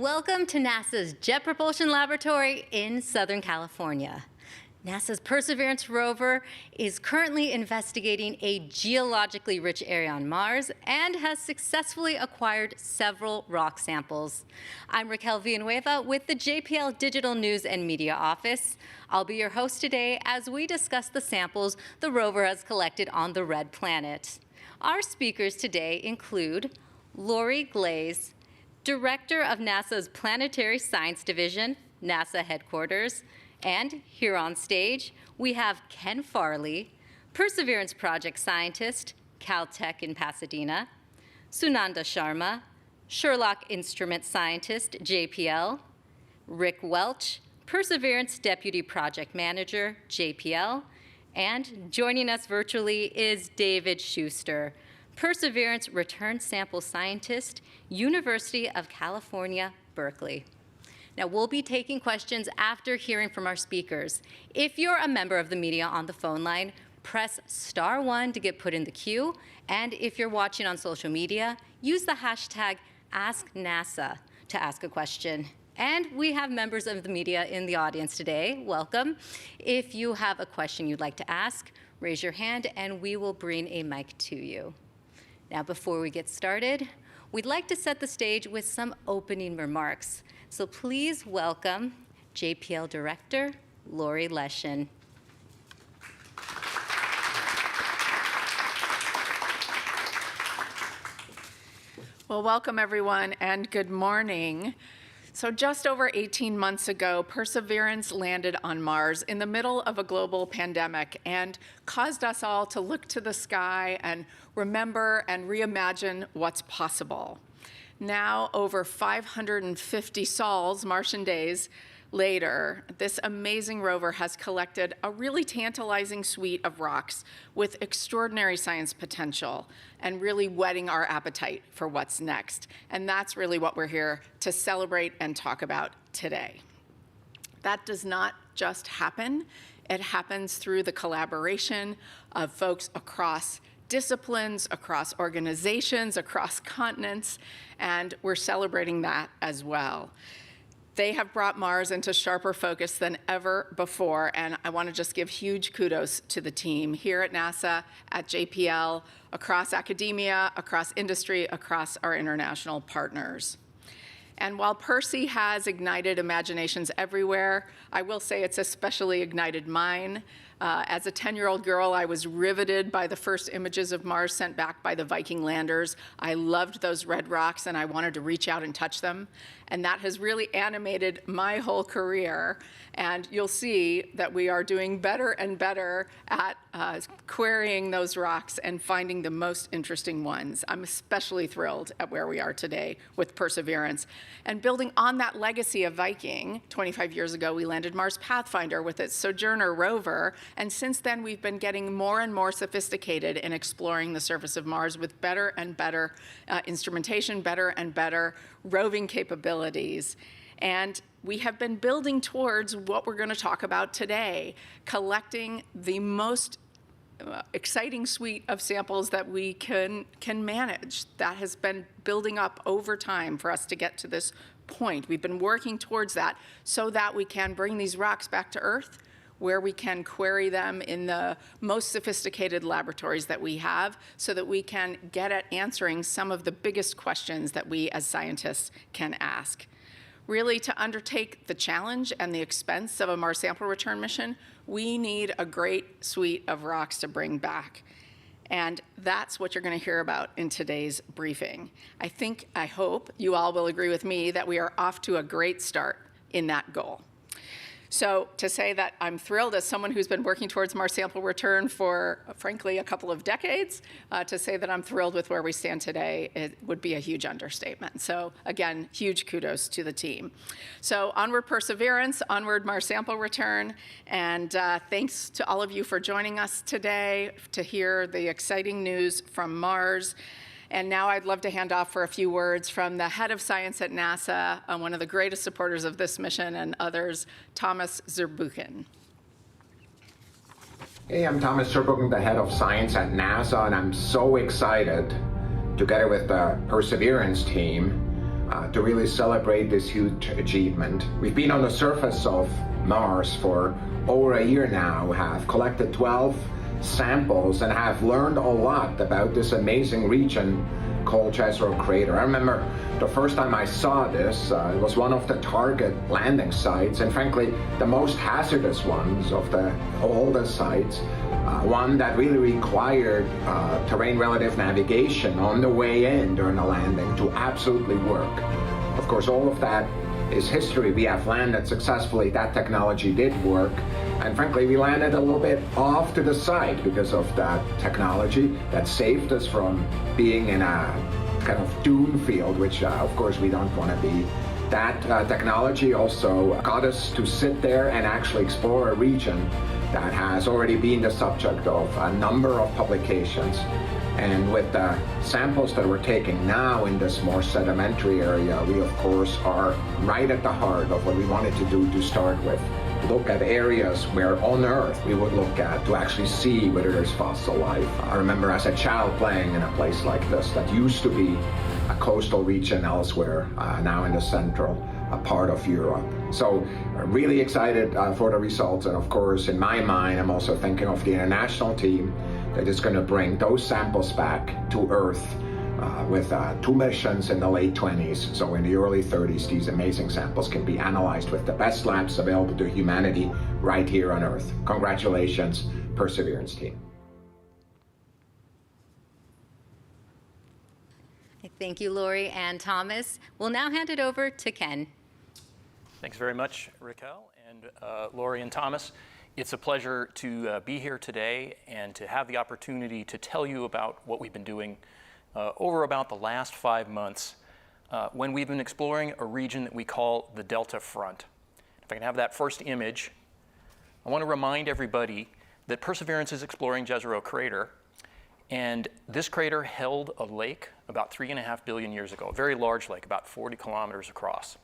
welcome to NASA's Jet Propulsion Laboratory in Southern California. NASA's Perseverance rover is currently investigating a geologically rich area on Mars and has successfully acquired several rock samples. I'm Raquel Villanueva with the JPL Digital News and Media Office. I'll be your host today as we discuss the samples the rover has collected on the Red Planet. Our speakers today include Lori Glaze, Director of NASA's Planetary Science Division, NASA headquarters. And here on stage, we have Ken Farley, Perseverance Project Scientist, Caltech in Pasadena, Sunanda Sharma, Sherlock Instrument Scientist, JPL, Rick Welch, Perseverance Deputy Project Manager, JPL, and joining us virtually is David Schuster, Perseverance Return Sample Scientist, University of California, Berkeley. Now, we'll be taking questions after hearing from our speakers. If you're a member of the media on the phone line, press *1 to get put in the queue. And if you're watching on social media, use the hashtag AskNASA to ask a question. And we have members of the media in the audience today. Welcome. If you have a question you'd like to ask, raise your hand and we will bring a mic to you. Now, before we get started, we'd like to set the stage with some opening remarks. So please welcome JPL Director, Lori Leshin. Well, welcome everyone and good morning. So just over 18 months ago, Perseverance landed on Mars in the middle of a global pandemic and caused us all to look to the sky and remember and reimagine what's possible. Now, over 550 sols, Martian days, later, this amazing rover has collected a really tantalizing suite of rocks with extraordinary science potential and really whetting our appetite for what's next. And that's really what we're here to celebrate and talk about today. That does not just happen. It happens through the collaboration of folks across disciplines, across organizations, across continents, and we're celebrating that as well. They have brought Mars into sharper focus than ever before, and I want to just give huge kudos to the team here at NASA, at JPL, across academia, across industry, across our international partners. And while Percy has ignited imaginations everywhere, I will say it's especially ignited mine. As a 10-year-old girl, I was riveted by the first images of Mars sent back by the Viking landers. I loved those red rocks, and I wanted to reach out and touch them. And that has really animated my whole career. And you'll see that we are doing better and better at querying those rocks and finding the most interesting ones. I'm especially thrilled at where we are today with Perseverance. And building on that legacy of Viking, 25 years ago, we landed Mars Pathfinder with its Sojourner rover. And since then, we've been getting more and more sophisticated in exploring the surface of Mars with better and better instrumentation, better and better roving capabilities. And we have been building towards what we're going to talk about today, collecting the most exciting suite of samples that we can manage. That has been building up over time for us to get to this point. We've been working towards that so that we can bring these rocks back to Earth, where we can query them in the most sophisticated laboratories that we have so that we can get at answering some of the biggest questions that we as scientists can ask. Really, to undertake the challenge and the expense of a Mars sample return mission, we need a great suite of rocks to bring back. And that's what you're going to hear about in today's briefing. I hope you all will agree with me that we are off to a great start in that goal. So to say that I'm thrilled as someone who's been working towards Mars sample return for, frankly, a couple of decades, to say that I'm thrilled with where we stand today, it would be a huge understatement. So again, huge kudos to the team. So onward Perseverance, onward Mars sample return, and thanks to all of you for joining us today to hear the exciting news from Mars. And now I'd love to hand off for a few words from the head of science at NASA, one of the greatest supporters of this mission and others, Thomas Zurbuchen. Hey, I'm Thomas Zurbuchen, the head of science at NASA, and I'm so excited, together with the Perseverance team, to really celebrate this huge achievement. We've been on the surface of Mars for over a year now, have collected 12 samples, and have learned a lot about this amazing region called Jezero Crater. I remember the first time I saw this, it was one of the target landing sites, and frankly, the most hazardous ones of all the sites. One that really required terrain relative navigation on the way in during the landing to absolutely work. Of course, all of that is history. We have landed successfully. That technology did work. And frankly, we landed a little bit off to the side because of that technology that saved us from being in a kind of doom field, which of course we don't want to be. That technology also got us to sit there and actually explore a region that has already been the subject of a number of publications. And with the samples that we're taking now in this more sedimentary area, we of course are right at the heart of what we wanted to do to start with. Look at areas where on Earth we would look at to actually see whether there's fossil life. I remember as a child playing in a place like this that used to be a coastal region elsewhere, now in the central part of Europe. So really excited for the results, and of course in my mind I'm also thinking of the international team that is going to bring those samples back to Earth with 2 missions in the late 20s. So in the early 30s, these amazing samples can be analyzed with the best labs available to humanity right here on Earth. Congratulations, Perseverance team. Thank you, Lori and Thomas. We'll now hand it over to Ken. Thanks very much, Raquel and Lori and Thomas. It's a pleasure to be here today and to have the opportunity to tell you about what we've been doing over about the last 5 months when we've been exploring a region that we call the Delta Front. If I can have that first image, I want to remind everybody that Perseverance is exploring Jezero Crater, and this crater held a lake about 3.5 billion years ago, a very large lake, about 40 kilometers across.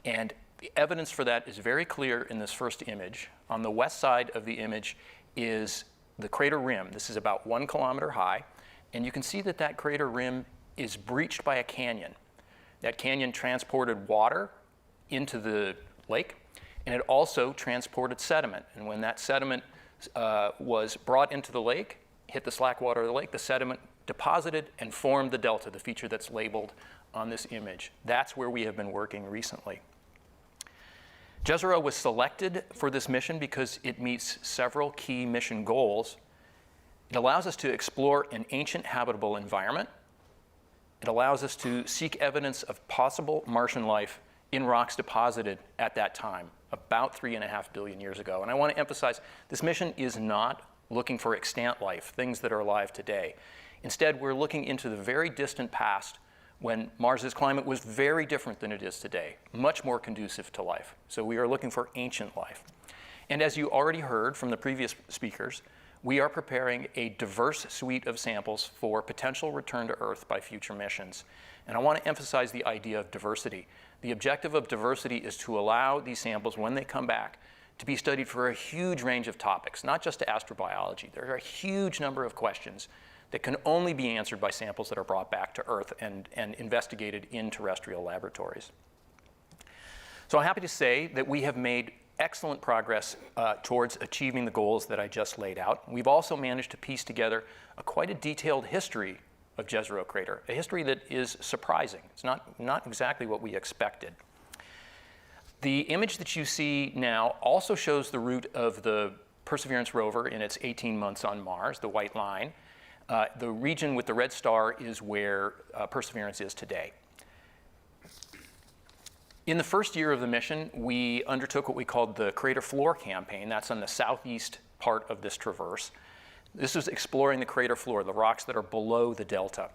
And the evidence for that is very clear in this first image. On the west side of the image is the crater rim. This is about 1 kilometer high, and you can see that that crater rim is breached by a canyon. That canyon transported water into the lake, and it also transported sediment. And when that sediment was brought into the lake, hit the slack water of the lake, the sediment deposited and formed the delta, the feature that's labeled on this image. That's where we have been working recently. Jezero was selected for this mission because it meets several key mission goals. It allows us to explore an ancient habitable environment. It allows us to seek evidence of possible Martian life in rocks deposited at that time, about 3.5 billion years ago. And I want to emphasize, this mission is not looking for extant life, things that are alive today. Instead, we're looking into the very distant past when Mars's climate was very different than it is today, much more conducive to life. So we are looking for ancient life. And as you already heard from the previous speakers, we are preparing a diverse suite of samples for potential return to Earth by future missions. And I want to emphasize the idea of diversity. The objective of diversity is to allow these samples, when they come back, to be studied for a huge range of topics, not just astrobiology. There are a huge number of questions that can only be answered by samples that are brought back to Earth and investigated in terrestrial laboratories. So I'm happy to say that we have made excellent progress towards achieving the goals that I just laid out. We've also managed to piece together quite a detailed history of Jezero Crater, a history that is surprising. It's not exactly what we expected. The image that you see now also shows the route of the Perseverance rover in its 18 months on Mars, the white line. The region with the red star is where Perseverance is today. In the first year of the mission, we undertook what we called the crater floor campaign. That's on the southeast part of this traverse. This was exploring the crater floor, the rocks that are below the delta.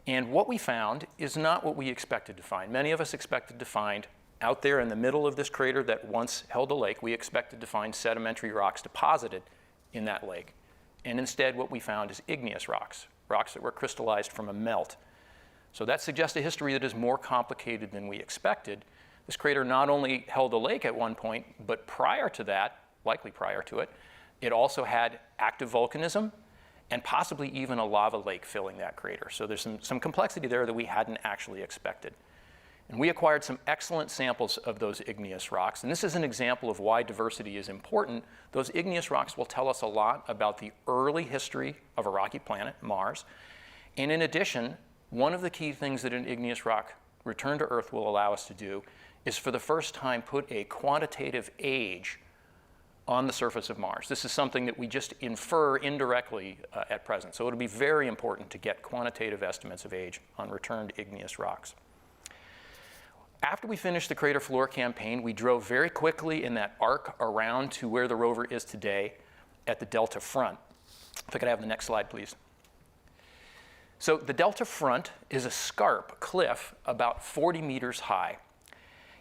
And what we found is not what we expected to find. Many of us expected to find out there in the middle of this crater that once held a lake, we expected to find sedimentary rocks deposited in that lake. And instead, what we found is igneous rocks, rocks that were crystallized from a melt. So that suggests a history that is more complicated than we expected. This crater not only held a lake at one point, but prior to that, likely prior to it, it also had active volcanism and possibly even a lava lake filling that crater. So there's some complexity there that we hadn't actually expected. And we acquired some excellent samples of those igneous rocks. And this is an example of why diversity is important. Those igneous rocks will tell us a lot about the early history of a rocky planet, Mars. And in addition, one of the key things that an igneous rock return to Earth will allow us to do is for the first time put a quantitative age on the surface of Mars. This is something that we just infer indirectly at present. So it'll be very important to get quantitative estimates of age on returned igneous rocks. After we finished the crater floor campaign, we drove very quickly in that arc around to where the rover is today at the delta front. If I could have the next slide, please. So the delta front is a scarp cliff about 40 meters high.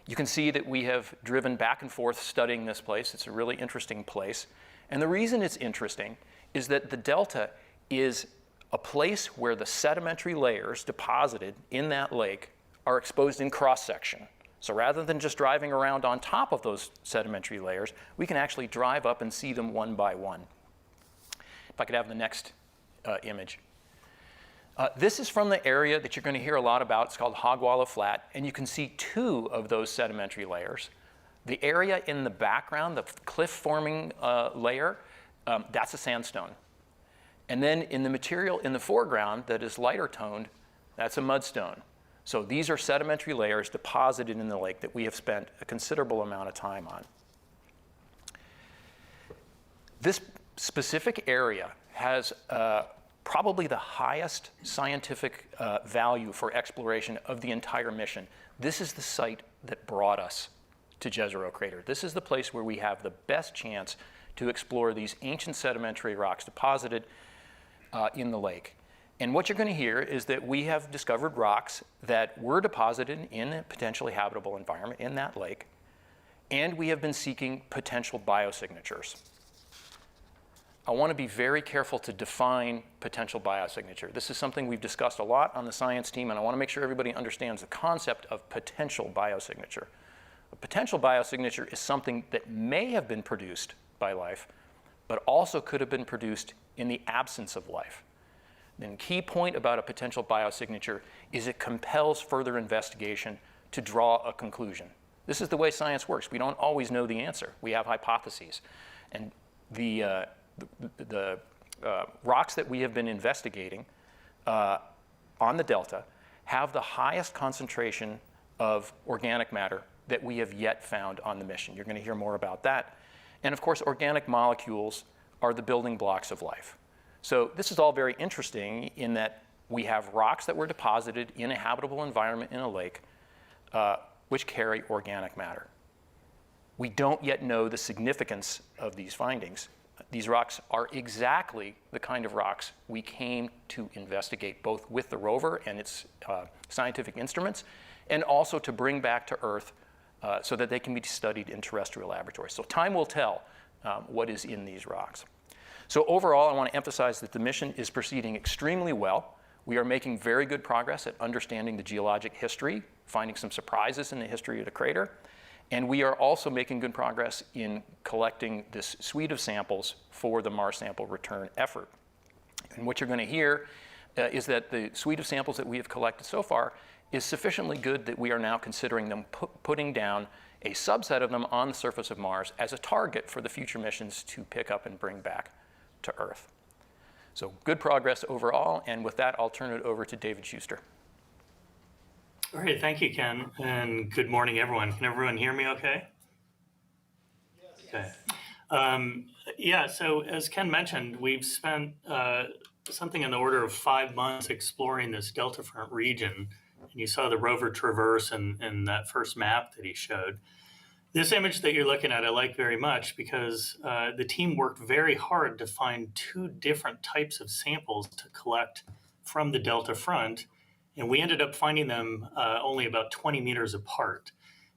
You can see that we have driven back and forth studying this place. It's a really interesting place. And the reason it's interesting is that the delta is a place where the sedimentary layers deposited in that lake are exposed in cross-section. So rather than just driving around on top of those sedimentary layers, we can actually drive up and see them one by one. If I could have the next image. This is from the area that you're going to hear a lot about. It's called Hogwalla Flat, and you can see two of those sedimentary layers. The area in the background, the cliff-forming layer, that's a sandstone. And then in the material in the foreground that is lighter toned, that's a mudstone. So these are sedimentary layers deposited in the lake that we have spent a considerable amount of time on. This specific area has probably the highest scientific value for exploration of the entire mission. This is the site that brought us to Jezero Crater. This is the place where we have the best chance to explore these ancient sedimentary rocks deposited in the lake. And what you're going to hear is that we have discovered rocks that were deposited in a potentially habitable environment in that lake, and we have been seeking potential biosignatures. I want to be very careful to define potential biosignature. This is something we've discussed a lot on the science team, and I want to make sure everybody understands the concept of potential biosignature. A potential biosignature is something that may have been produced by life, but also could have been produced in the absence of life. The key point about a potential biosignature is it compels further investigation to draw a conclusion. This is the way science works. We don't always know the answer. We have hypotheses. And the rocks that we have been investigating on the delta have the highest concentration of organic matter that we have yet found on the mission. You're going to hear more about that. And of course, organic molecules are the building blocks of life. So this is all very interesting in that we have rocks that were deposited in a habitable environment in a lake which carry organic matter. We don't yet know the significance of these findings. These rocks are exactly the kind of rocks we came to investigate, both with the rover and its scientific instruments, and also to bring back to Earth so that they can be studied in terrestrial laboratories. So time will tell what is in these rocks. So overall, I want to emphasize that the mission is proceeding extremely well. We are making very good progress at understanding the geologic history, finding some surprises in the history of the crater. And we are also making good progress in collecting this suite of samples for the Mars sample return effort. And what you're going to hear is that the suite of samples that we have collected so far is sufficiently good that we are now considering them putting down a subset of them on the surface of Mars as a target for the future missions to pick up and bring back to Earth. So good progress overall, and with that, I'll turn it over to David Schuster. All right, thank you, Ken, and good morning, everyone. Can everyone hear me okay? Yes. Okay. Yeah, so as Ken mentioned, we've spent something in the order of 5 months exploring this delta front region, and you saw the rover traverse in that first map that he showed. This image that you're looking at I like very much because the team worked very hard to find two different types of samples to collect from the delta front, and we ended up finding them only about 20 meters apart.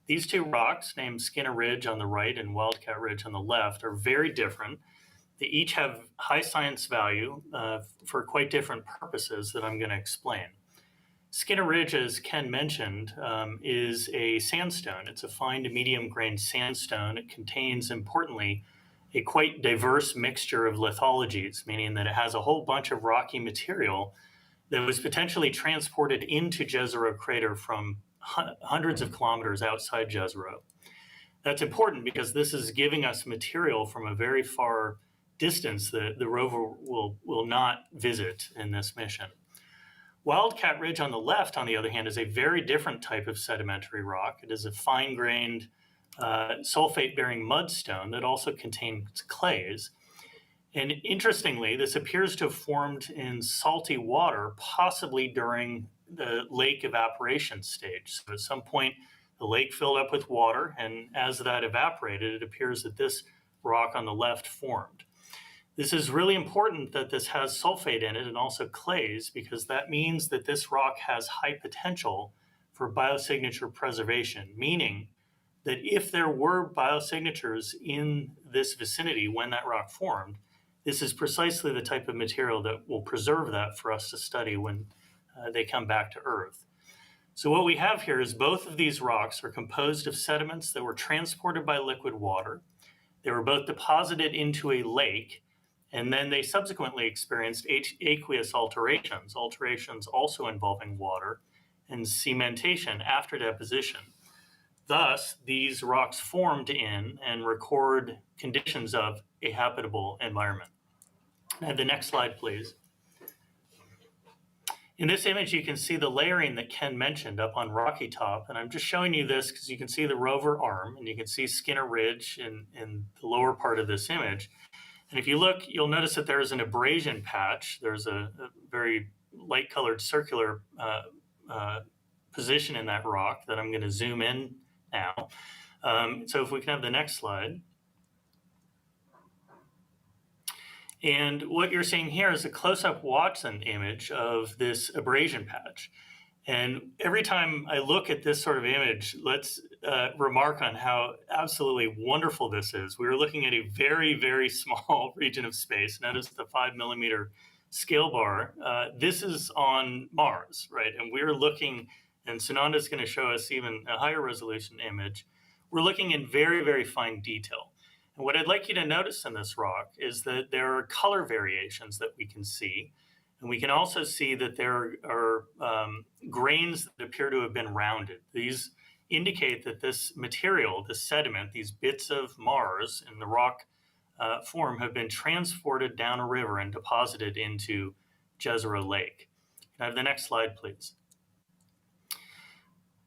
These two rocks, named Skinner Ridge on the right and Wildcat Ridge on the left, are very different. They each have high science value for quite different purposes that I'm going to explain. Skinner Ridge, as Ken mentioned, is a sandstone. It's a fine to medium-grained sandstone. It contains, importantly, a quite diverse mixture of lithologies, meaning that it has a whole bunch of rocky material that was potentially transported into Jezero Crater from hundreds of kilometers outside Jezero. That's important because this is giving us material from a very far distance that the rover will not visit in this mission. Wildcat Ridge on the left, on the other hand, is a very different type of sedimentary rock. It is a fine-grained sulfate-bearing mudstone that also contains clays. And interestingly, this appears to have formed in salty water, possibly during the lake evaporation stage. So at some point, the lake filled up with water, and as that evaporated, it appears that this rock on the left formed. This is really important that this has sulfate in it and also clays, because that means that this rock has high potential for biosignature preservation, meaning that if there were biosignatures in this vicinity when that rock formed, this is precisely the type of material that will preserve that for us to study when they come back to Earth. So what we have here is both of these rocks are composed of sediments that were transported by liquid water. They were both deposited into a lake, and then they subsequently experienced aqueous alterations also involving water, and cementation after deposition. Thus, these rocks formed in and record conditions of a habitable environment. The next slide, please. In this image, you can see the layering that Ken mentioned up on Rocky Top, and I'm just showing you this because you can see the rover arm, and you can see Skinner Ridge in the lower part of this image. And if you look, you'll notice that there's an abrasion patch. There's a very light-colored circular position in that rock that I'm going to zoom in now. So if we can have the next slide. And what you're seeing here is a close-up Watson image of this abrasion patch. And every time I look at this sort of image, let's remark on how absolutely wonderful this is. We were looking at a very, very small region of space. Notice the 5mm scale bar. This is on Mars, right? And we're looking, and Sunanda is going to show us even a higher resolution image. We're looking in very, very fine detail. And what I'd like you to notice in this rock is that there are color variations that we can see. And we can also see that there are grains that appear to have been rounded. These indicate that this material, this sediment, these bits of Mars in the rock form have been transported down a river and deposited into Jezero Lake. Can I have the next slide, please?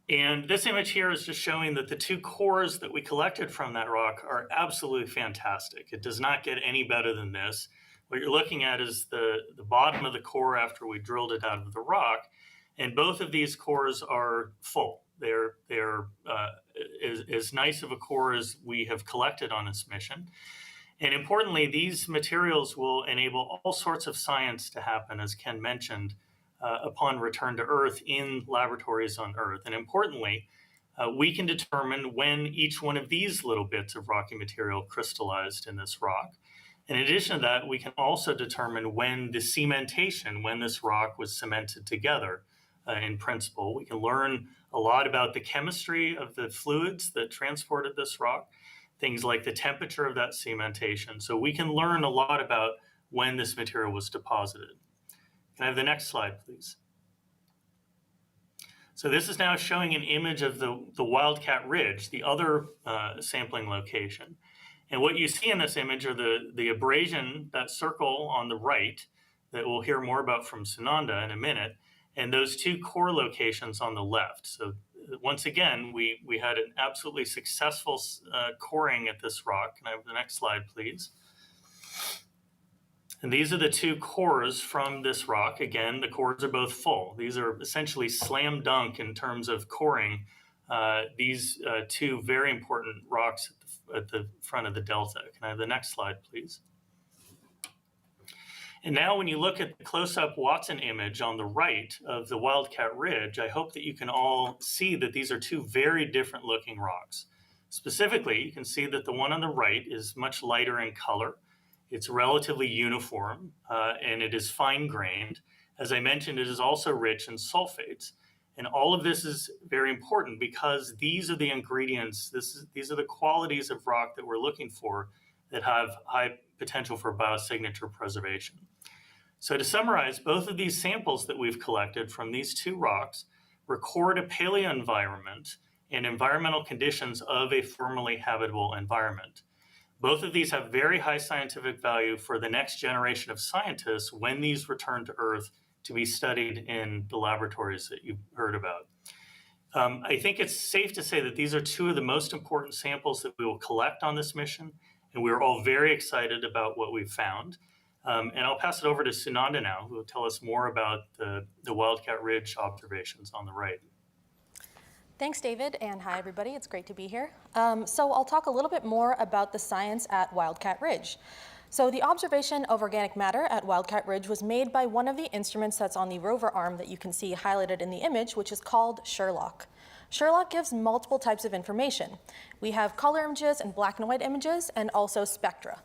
And this image here is just showing that the two cores that we collected from that rock are absolutely fantastic. It does not get any better than this. What you're looking at is the bottom of the core after we drilled it out of the rock, and both of these cores are full. They're as nice of a core as we have collected on this mission. And importantly, these materials will enable all sorts of science to happen, as Ken mentioned, upon return to Earth in laboratories on Earth. And importantly, we can determine when each one of these little bits of rocky material crystallized in this rock. In addition to that, we can also determine when the cementation, when this rock was cemented together in principle. We can learn a lot about the chemistry of the fluids that transported this rock, things like the temperature of that cementation. So we can learn a lot about when this material was deposited. Can I have the next slide, please? So this is now showing an image of the Wildcat Ridge, the other sampling location. And what you see in this image are the abrasion, that circle on the right, that we'll hear more about from Sunanda in a minute, and those two core locations on the left. So once again, we had an absolutely successful coring at this rock. Can I have the next slide, please? And these are the two cores from this rock. Again, the cores are both full. These are essentially slam dunk in terms of coring these two very important rocks at the front of the delta. Can I have the next slide, please? And now when you look at the close-up Watson image on the right of the Wildcat Ridge, I hope that you can all see that these are two very different looking rocks. Specifically, you can see that the one on the right is much lighter in color. It's relatively uniform, and it is fine-grained. As I mentioned, it is also rich in sulfates. And all of this is very important because these are the ingredients, these are the qualities of rock that we're looking for that have high potential for biosignature preservation. So to summarize, both of these samples that we've collected from these two rocks record a paleoenvironment and environmental conditions of a formerly habitable environment. Both of these have very high scientific value for the next generation of scientists when these return to Earth to be studied in the laboratories that you've heard about. I think it's safe to say that these are two of the most important samples that we will collect on this mission, and we're all very excited about what we've found. And I'll pass it over to Sunanda now, who will tell us more about the Wildcat Ridge observations on the right. Thanks, David, and hi, everybody. It's great to be here. So I'll talk a little bit more about the science at Wildcat Ridge. So the observation of organic matter at Wildcat Ridge was made by one of the instruments that's on the rover arm that you can see highlighted in the image, which is called Sherlock. Sherlock gives multiple types of information. We have color images and black and white images, and also spectra.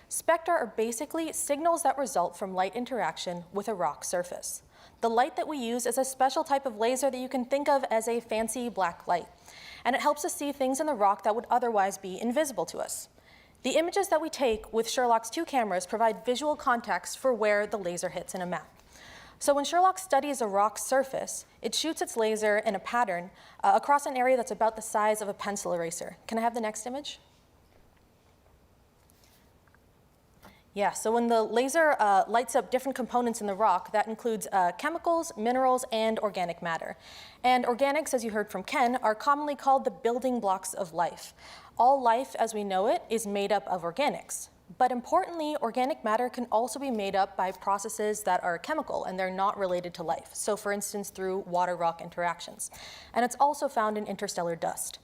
Spectra are basically signals that result from light interaction with a rock surface. The light that we use is a special type of laser that you can think of as a fancy black light, and it helps us see things in the rock that would otherwise be invisible to us. The images that we take with Sherlock's 2 cameras provide visual context for where the laser hits in a map. So when Sherlock studies a rock surface, it shoots its laser in a pattern across an area that's about the size of a pencil eraser. Can I have the next image? Yeah, so when the laser lights up different components in the rock, that includes chemicals, minerals, and organic matter. And organics, as you heard from Ken, are commonly called the building blocks of life. All life, as we know it, is made up of organics. But importantly, organic matter can also be made up by processes that are chemical, and they're not related to life. So for instance, through water-rock interactions. And it's also found in interstellar dust.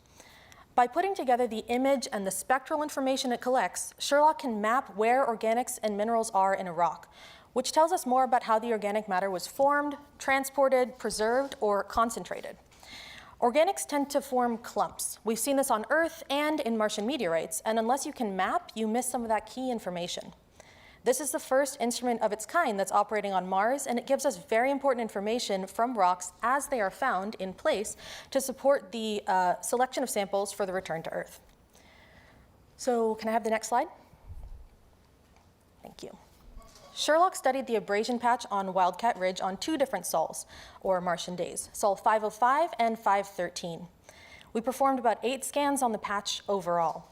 By putting together the image and the spectral information it collects, Sherlock can map where organics and minerals are in a rock, which tells us more about how the organic matter was formed, transported, preserved, or concentrated. Organics tend to form clumps. We've seen this on Earth and in Martian meteorites, and unless you can map, you miss some of that key information. This is the first instrument of its kind that's operating on Mars, and it gives us very important information from rocks as they are found in place to support the selection of samples for the return to Earth. So can I have the next slide? Thank you. Sherlock studied the abrasion patch on Wildcat Ridge on 2 different sols, or Martian days, Sol 505 and 513. We performed about 8 scans on the patch overall.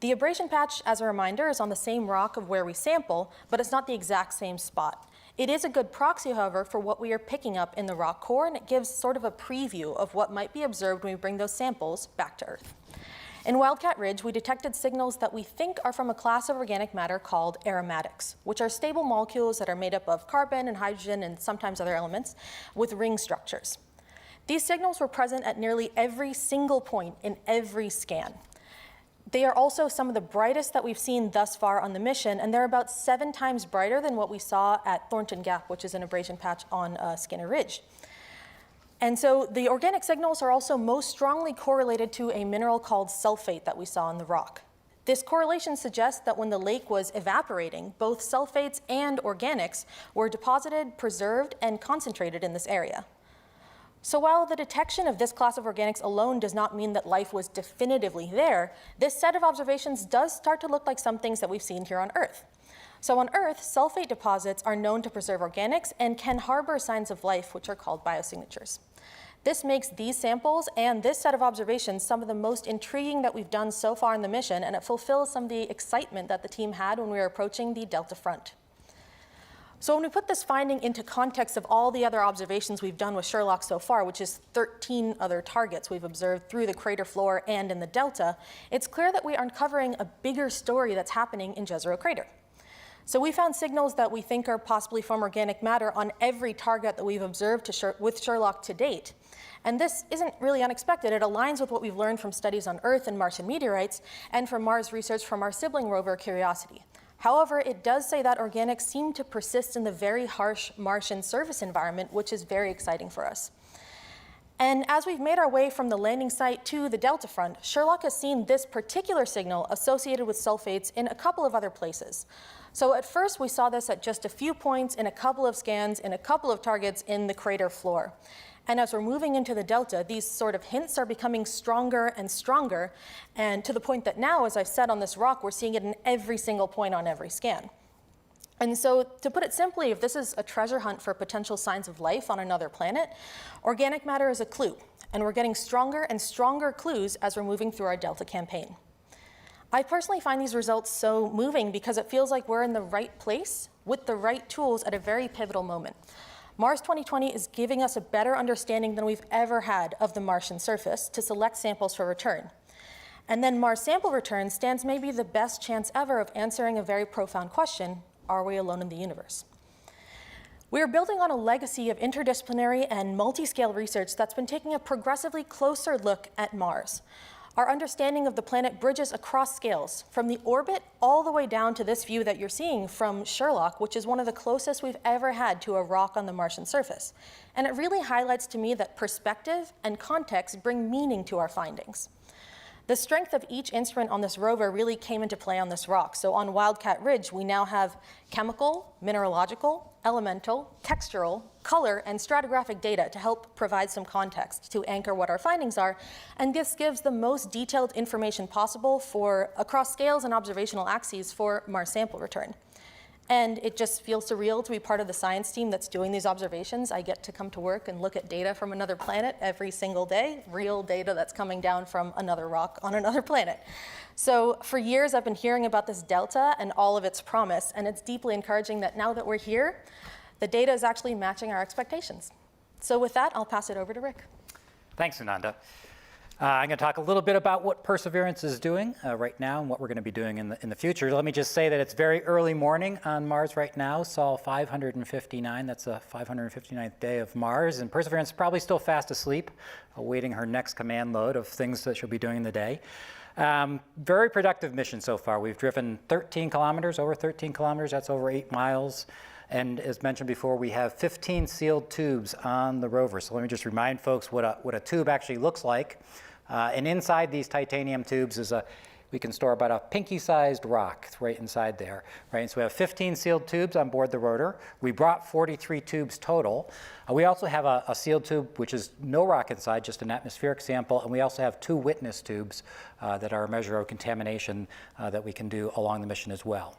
The abrasion patch, as a reminder, is on the same rock of where we sample, but it's not the exact same spot. It is a good proxy, however, for what we are picking up in the rock core, and it gives sort of a preview of what might be observed when we bring those samples back to Earth. In Wildcat Ridge, we detected signals that we think are from a class of organic matter called aromatics, which are stable molecules that are made up of carbon and hydrogen and sometimes other elements with ring structures. These signals were present at nearly every single point in every scan. They are also some of the brightest that we've seen thus far on the mission, and they're about 7 times brighter than what we saw at Thornton Gap, which is an abrasion patch on Skinner Ridge. And so the organic signals are also most strongly correlated to a mineral called sulfate that we saw in the rock. This correlation suggests that when the lake was evaporating, both sulfates and organics were deposited, preserved, and concentrated in this area. So while the detection of this class of organics alone does not mean that life was definitively there, this set of observations does start to look like some things that we've seen here on Earth. So on Earth, sulfate deposits are known to preserve organics and can harbor signs of life, which are called biosignatures. This makes these samples and this set of observations some of the most intriguing that we've done so far in the mission, and it fulfills some of the excitement that the team had when we were approaching the Delta Front. So when we put this finding into context of all the other observations we've done with Sherlock so far, which is 13 other targets we've observed through the crater floor and in the Delta, it's clear that we are uncovering a bigger story that's happening in Jezero Crater. So we found signals that we think are possibly from organic matter on every target that we've observed with Sherlock to date. And this isn't really unexpected. It aligns with what we've learned from studies on Earth and Martian meteorites and from Mars research from our sibling rover, Curiosity. However, it does say that organics seem to persist in the very harsh Martian surface environment, which is very exciting for us. And as we've made our way from the landing site to the Delta Front, Sherlock has seen this particular signal associated with sulfates in a couple of other places. So at first, we saw this at just a few points in a couple of scans in a couple of targets in the crater floor. And as we're moving into the Delta, these sort of hints are becoming stronger and stronger, and to the point that now, as I've said on this rock, we're seeing it in every single point on every scan. And so, to put it simply, if this is a treasure hunt for potential signs of life on another planet, organic matter is a clue, and we're getting stronger and stronger clues as we're moving through our Delta campaign. I personally find these results so moving because it feels like we're in the right place with the right tools at a very pivotal moment. Mars 2020 is giving us a better understanding than we've ever had of the Martian surface to select samples for return. And then Mars sample return stands maybe the best chance ever of answering a very profound question: are we alone in the universe? We are building on a legacy of interdisciplinary and multi-scale research that's been taking a progressively closer look at Mars. Our understanding of the planet bridges across scales, from the orbit all the way down to this view that you're seeing from Sherlock, which is one of the closest we've ever had to a rock on the Martian surface. And it really highlights to me that perspective and context bring meaning to our findings. The strength of each instrument on this rover really came into play on this rock. So on Wildcat Ridge, we now have chemical, mineralogical, elemental, textural, color, and stratigraphic data to help provide some context to anchor what our findings are. And this gives the most detailed information possible for across scales and observational axes for Mars sample return. And it just feels surreal to be part of the science team that's doing these observations. I get to come to work and look at data from another planet every single day, real data that's coming down from another rock on another planet. So for years, I've been hearing about this delta and all of its promise, and it's deeply encouraging that now that we're here, the data is actually matching our expectations. So with that, I'll pass it over to Rick. Thanks, Ananda. I'm going to talk a little bit about what Perseverance is doing right now and what we're going to be doing in the future. Let me just say that it's very early morning on Mars right now, Sol 559. That's the 559th day of Mars, and Perseverance is probably still fast asleep, awaiting her next command load of things that she'll be doing in the day. Very productive mission so far. We've driven 13 kilometers, over 13 kilometers. That's over 8 miles. And as mentioned before, we have 15 sealed tubes on the rover. So let me just remind folks what a tube actually looks like. And inside these titanium tubes is we can store about a pinky-sized rock right inside there, right? And so we have 15 sealed tubes on board the rotor. We brought 43 tubes total. We also have a sealed tube, which is no rock inside, just an atmospheric sample. And we also have 2 witness tubes that are a measure of contamination that we can do along the mission as well.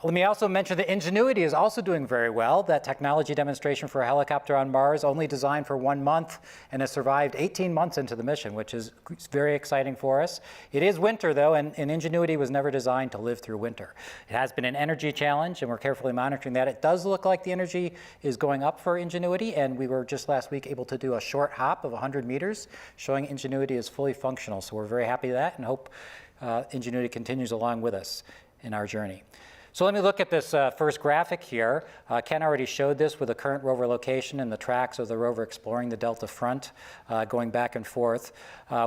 Let me also mention that Ingenuity is also doing very well. That technology demonstration for a helicopter on Mars, only designed for 1 month, and has survived 18 months into the mission, which is very exciting for us. It is winter, though, and Ingenuity was never designed to live through winter. It has been an energy challenge, and we're carefully monitoring that. It does look like the energy is going up for Ingenuity, and we were just last week able to do a short hop of 100 meters, showing Ingenuity is fully functional. So we're very happy with that, and hope Ingenuity continues along with us in our journey. So let me look at this first graphic here. Ken already showed this with the current rover location and the tracks of the rover exploring the Delta front, going back and forth.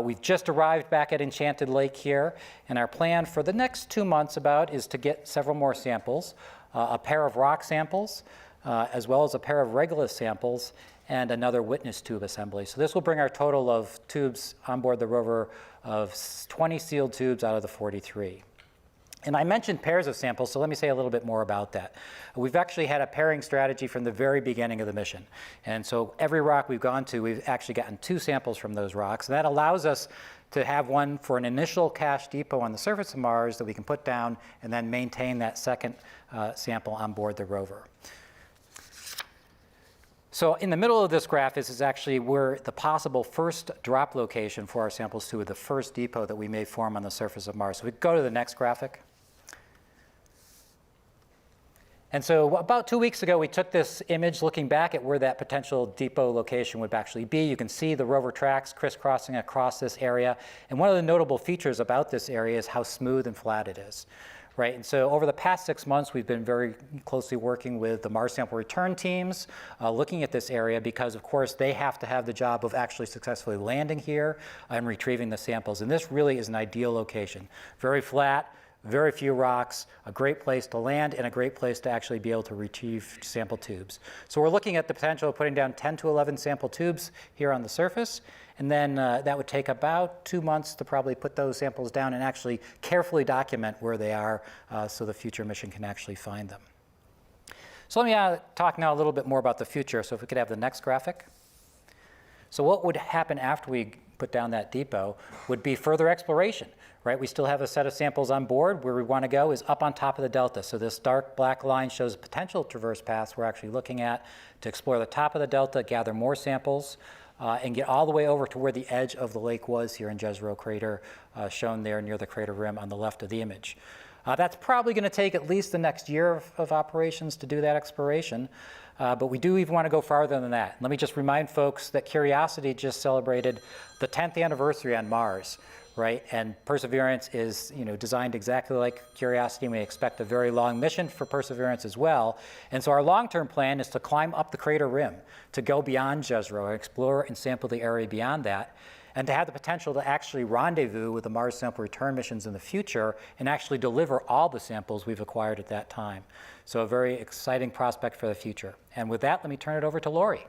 We've just arrived back at Enchanted Lake here, and our plan for the next 2 months is to get several more samples, a pair of rock samples, as well as a pair of regolith samples, and another witness tube assembly. So this will bring our total of tubes on board the rover of 20 sealed tubes out of the 43. And I mentioned pairs of samples, so let me say a little bit more about that. We've actually had a pairing strategy from the very beginning of the mission. And so every rock we've gone to, we've actually gotten 2 samples from those rocks. And that allows us to have one for an initial cache depot on the surface of Mars that we can put down and then maintain that second sample on board the rover. So in the middle of this graph, this is actually where the possible first drop location for our samples to the first depot that we may form on the surface of Mars. So we go to the next graphic. And so about 2 weeks ago, we took this image looking back at where that potential depot location would actually be. You can see the rover tracks crisscrossing across this area. And one of the notable features about this area is how smooth and flat it is, right? And so over the past 6 months, we've been very closely working with the Mars sample return teams, looking at this area because, of course, they have to have the job of actually successfully landing here and retrieving the samples. And this really is an ideal location. Very flat, very few rocks, a great place to land, and a great place to actually be able to retrieve sample tubes. So we're looking at the potential of putting down 10 to 11 sample tubes here on the surface, and then that would take about 2 months to probably put those samples down and actually carefully document where they are so the future mission can actually find them. So let me talk now a little bit more about the future. So if we could have the next graphic. So what would happen after we put down that depot would be further exploration, right? We still have a set of samples on board. Where we want to go is up on top of the delta. So this dark black line shows a potential traverse paths we're actually looking at to explore the top of the delta, gather more samples, and get all the way over to where the edge of the lake was here in Jezero Crater, shown there near the crater rim on the left of the image. That's probably going to take at least the next year of operations to do that exploration, but we do even want to go farther than that. Let me just remind folks that Curiosity just celebrated the 10th anniversary on Mars, right? And Perseverance is, designed exactly like Curiosity, and we expect a very long mission for Perseverance as well. And so our long-term plan is to climb up the crater rim, to go beyond Jezero, explore and sample the area beyond that, and to have the potential to actually rendezvous with the Mars sample return missions in the future and actually deliver all the samples we've acquired at that time. So a very exciting prospect for the future. And with that, let me turn it over to Lori.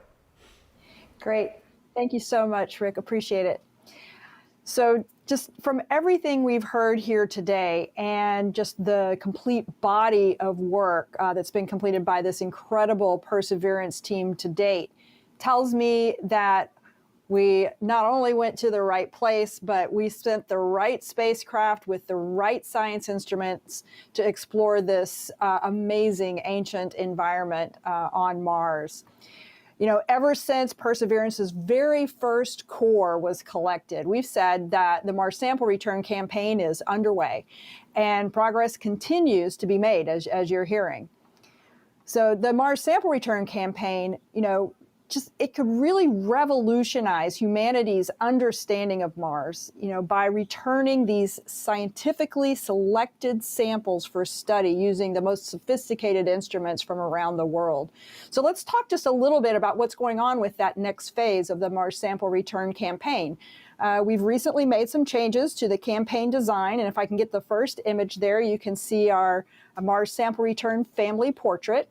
Great. Thank you so much, Rick. Appreciate it. So just from everything we've heard here today and just the complete body of work that's been completed by this incredible Perseverance team to date, tells me that we not only went to the right place, but we sent the right spacecraft with the right science instruments to explore this amazing ancient environment on Mars. Ever since Perseverance's very first core was collected, we've said that the Mars sample return campaign is underway, and progress continues to be made, as you're hearing. So the Mars sample return campaign, it could really revolutionize humanity's understanding of Mars, by returning these scientifically selected samples for study using the most sophisticated instruments from around the world. So let's talk just a little bit about what's going on with that next phase of the Mars sample return campaign. We've recently made some changes to the campaign design, and if I can get the first image there, you can see our Mars sample return family portrait.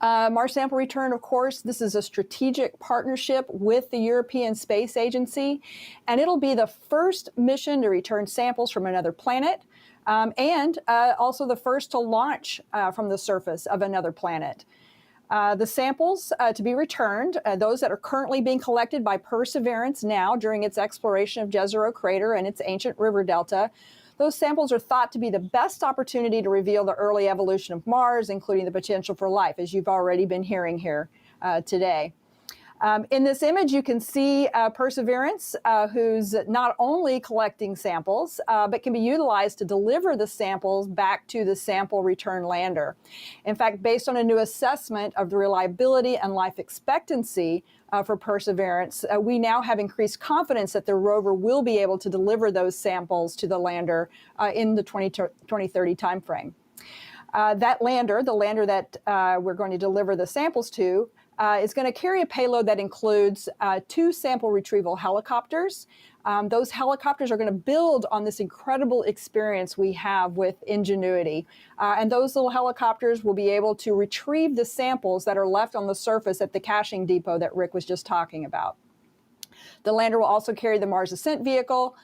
Mars sample return, of course, this is a strategic partnership with the European Space Agency, and it'll be the first mission to return samples from another planet, and also the first to launch from the surface of another planet. The samples to be returned, those that are currently being collected by Perseverance now during its exploration of Jezero Crater and its ancient river delta, those samples are thought to be the best opportunity to reveal the early evolution of Mars, including the potential for life, as you've already been hearing here today. In this image, you can see Perseverance, who's not only collecting samples, but can be utilized to deliver the samples back to the sample return lander. In fact, based on a new assessment of the reliability and life expectancy for Perseverance, we now have increased confidence that the rover will be able to deliver those samples to the lander in the 2030 timeframe. That lander, the lander that we're going to deliver the samples to, is going to carry a payload that includes 2 sample retrieval helicopters. Those helicopters are going to build on this incredible experience we have with Ingenuity. And those little helicopters will be able to retrieve the samples that are left on the surface at the caching depot that Rick was just talking about. The lander will also carry the Mars Ascent Vehicle,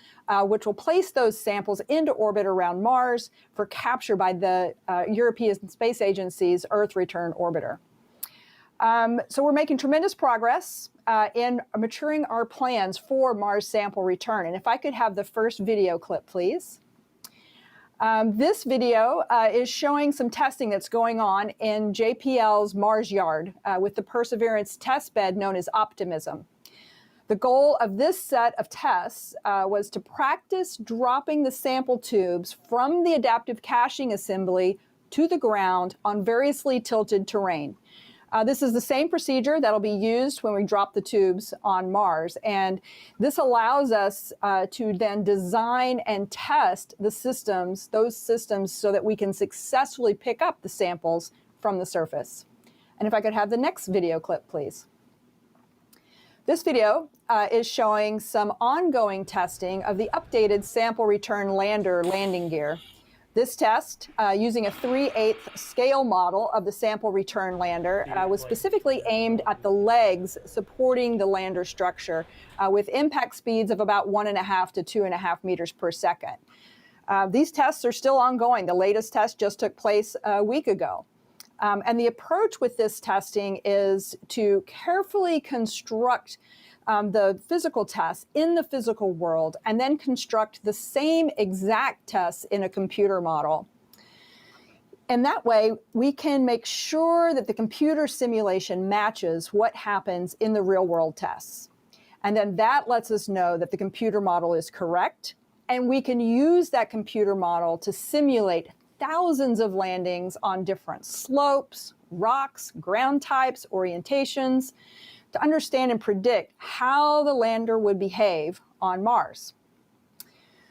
which will place those samples into orbit around Mars for capture by the European Space Agency's Earth Return Orbiter. So we're making tremendous progress in maturing our plans for Mars sample return. And if I could have the first video clip, please. This video is showing some testing that's going on in JPL's Mars Yard with the Perseverance test bed known as Optimism. The goal of this set of tests was to practice dropping the sample tubes from the adaptive caching assembly to the ground on variously tilted terrain. This is the same procedure that'll be used when we drop the tubes on Mars. And this allows us to then design and test the systems, those systems, so that we can successfully pick up the samples from the surface. And if I could have the next video clip, please. This video is showing some ongoing testing of the updated sample return lander landing gear. This test, using a 3/8 scale model of the sample return lander, was specifically aimed at the legs supporting the lander structure with impact speeds of about 1.5 to 2.5 meters per second. These tests are still ongoing. The latest test just took place a week ago. And the approach with this testing is to carefully construct the physical tests in the physical world and then construct the same exact tests in a computer model. And that way, we can make sure that the computer simulation matches what happens in the real world tests. And then that lets us know that the computer model is correct. And we can use that computer model to simulate thousands of landings on different slopes, rocks, ground types, orientations, to understand and predict how the lander would behave on Mars.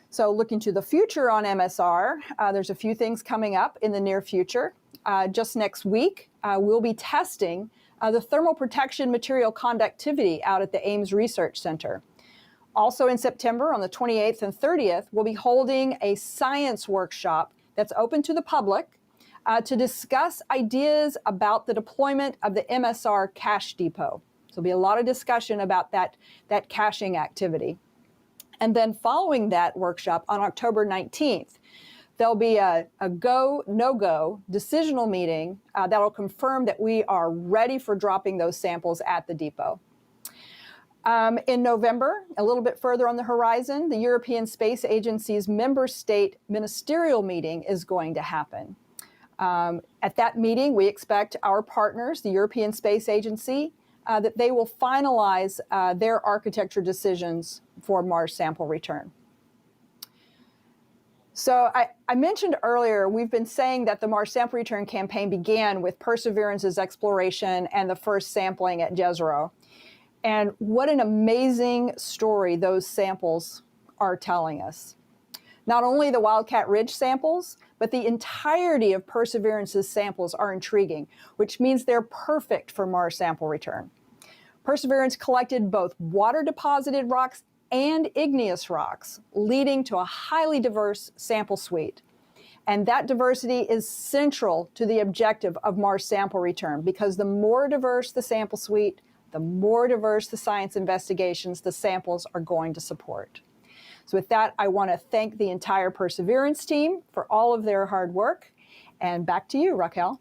So looking to the future on MSR, there's a few things coming up in the near future. Just next week, we'll be testing the thermal protection material conductivity out at the Ames Research Center. Also in September, on the 28th and 30th, we'll be holding a science workshop that's open to the public to discuss ideas about the deployment of the MSR cache depot. So there'll be a lot of discussion about that caching activity. And then following that workshop on October 19th, there'll be a go, no-go decisional meeting that will confirm that we are ready for dropping those samples at the depot. In November, a little bit further on the horizon, the European Space Agency's member state ministerial meeting is going to happen. At that meeting, we expect our partners, the European Space Agency, that they will finalize their architecture decisions for Mars sample return. So I mentioned earlier, we've been saying that the Mars sample return campaign began with Perseverance's exploration and the first sampling at Jezero. And what an amazing story those samples are telling us. Not only the Wildcat Ridge samples, but the entirety of Perseverance's samples are intriguing, which means they're perfect for Mars sample return. Perseverance collected both water-deposited rocks and igneous rocks, leading to a highly diverse sample suite. And that diversity is central to the objective of Mars sample return, because the more diverse the sample suite, the more diverse the science investigations the samples are going to support. So with that, I want to thank the entire Perseverance team for all of their hard work. And back to you, Raquel.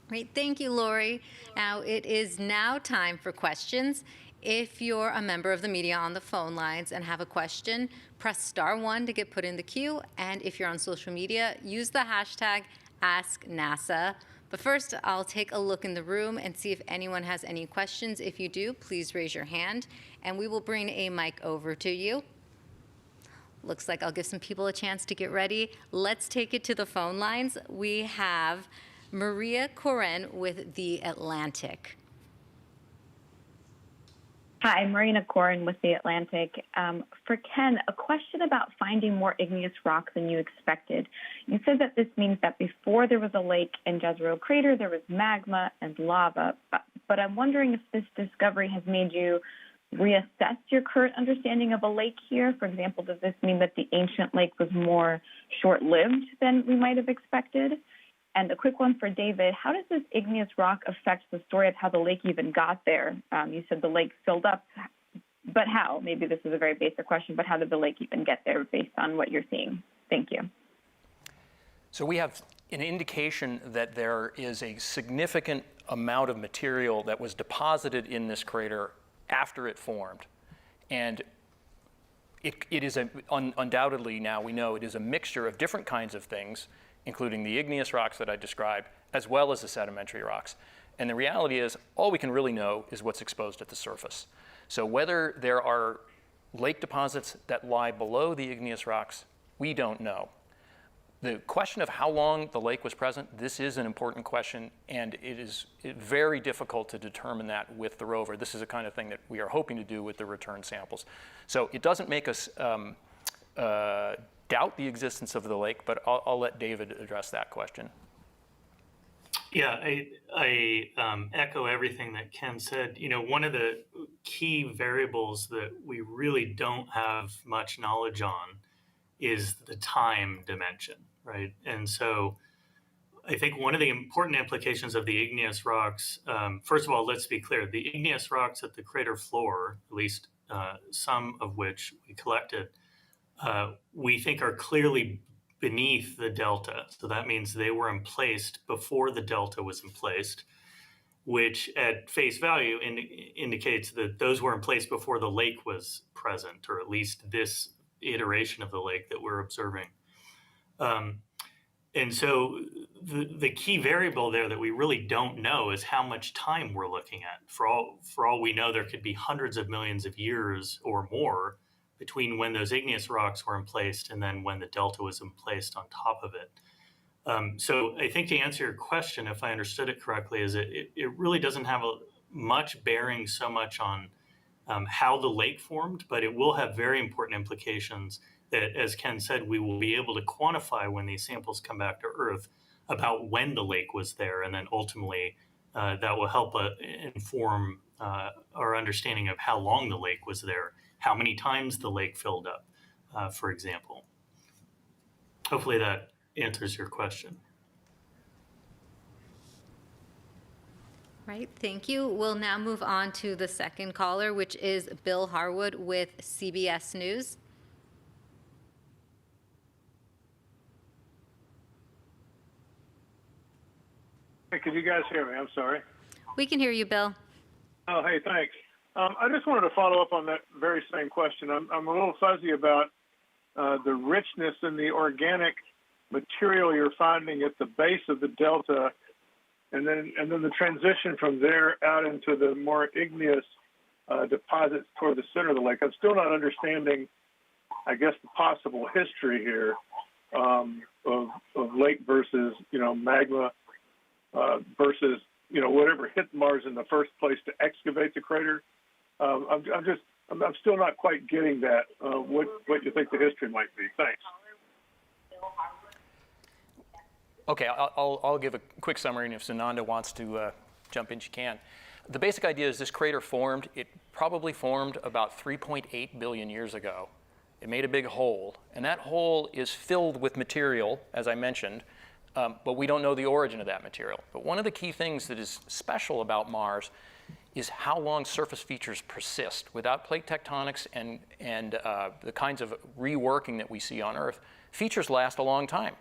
Great, thank you, Lori. Now it is now time for questions. If you're a member of the media on the phone lines and have a question, press *1 to get put in the queue. And if you're on social media, use the hashtag #AskNASA. But first, I'll take a look in the room and see if anyone has any questions. If you do, please raise your hand, and we will bring a mic over to you. Looks like I'll give some people a chance to get ready. Let's take it to the phone lines. We have Maria Koren with The Atlantic. Hi, Marina Koren with The Atlantic. For Ken, a question about finding more igneous rock than you expected. You said that this means that before there was a lake in Jezero Crater, there was magma and lava. But I'm wondering if this discovery has made you reassess your current understanding of a lake here. For example, does this mean that the ancient lake was more short-lived than we might have expected? And a quick one for David, how does this igneous rock affect the story of how the lake even got there? You said the lake filled up, but how? Maybe this is a very basic question, but how did the lake even get there based on what you're seeing? Thank you. So we have an indication that there is a significant amount of material that was deposited in this crater after it formed. And it is undoubtedly, now we know, it is a mixture of different kinds of things, including the igneous rocks that I described, as well as the sedimentary rocks. And the reality is, all we can really know is what's exposed at the surface. So whether there are lake deposits that lie below the igneous rocks, we don't know. The question of how long the lake was present, this is an important question, and it is very difficult to determine that with the rover. This is the kind of thing that we are hoping to do with the return samples. So it doesn't make us doubt the existence of the lake, but I'll let David address that question. Yeah, I echo everything that Ken said. You know, one of the key variables that we really don't have much knowledge on is the time dimension, right? And so I think one of the important implications of the igneous rocks, first of all, let's be clear, the igneous rocks at the crater floor, at least some of which we collected, we think are clearly beneath the delta. So that means they were emplaced before the delta was emplaced. which at face value indicates that those were in place before the lake was present, or at least this iteration of the lake that we're observing. And so the key variable there that we really don't know is how much time we're looking at. For all we know, there could be hundreds of millions of years or more between when those igneous rocks were emplaced and then when the delta was emplaced on top of it. So I think to answer your question, if I understood it correctly, is it really doesn't have much bearing so much on how the lake formed, but it will have very important implications that, as Ken said, we will be able to quantify when these samples come back to Earth about when the lake was there, and then ultimately that will help inform our understanding of how long the lake was there, how many times the lake filled up, for example. Hopefully that answers your question. Right, thank you. We'll now move on to the second caller, which is Bill Harwood with CBS News. Hey, can you guys hear me? I'm sorry. We can hear you, Bill. Oh, hey, thanks. I just wanted to follow up on that very same question. I'm a little fuzzy about the richness in the organic material you're finding at the base of the delta, and then the transition from there out into the more igneous deposits toward the center of the lake. I'm still not understanding, I guess, the possible history here of lake versus magma versus whatever hit Mars in the first place to excavate the crater. I'm still not quite getting that. What you think the history might be? Thanks. Okay, I'll give a quick summary, and if Sunanda wants to jump in, she can. The basic idea is this crater formed. It probably formed about 3.8 billion years ago. It made a big hole, and that hole is filled with material, as I mentioned, but we don't know the origin of that material. But one of the key things that is special about Mars is how long surface features persist. Without plate tectonics and the kinds of reworking that we see on Earth, features last a long time.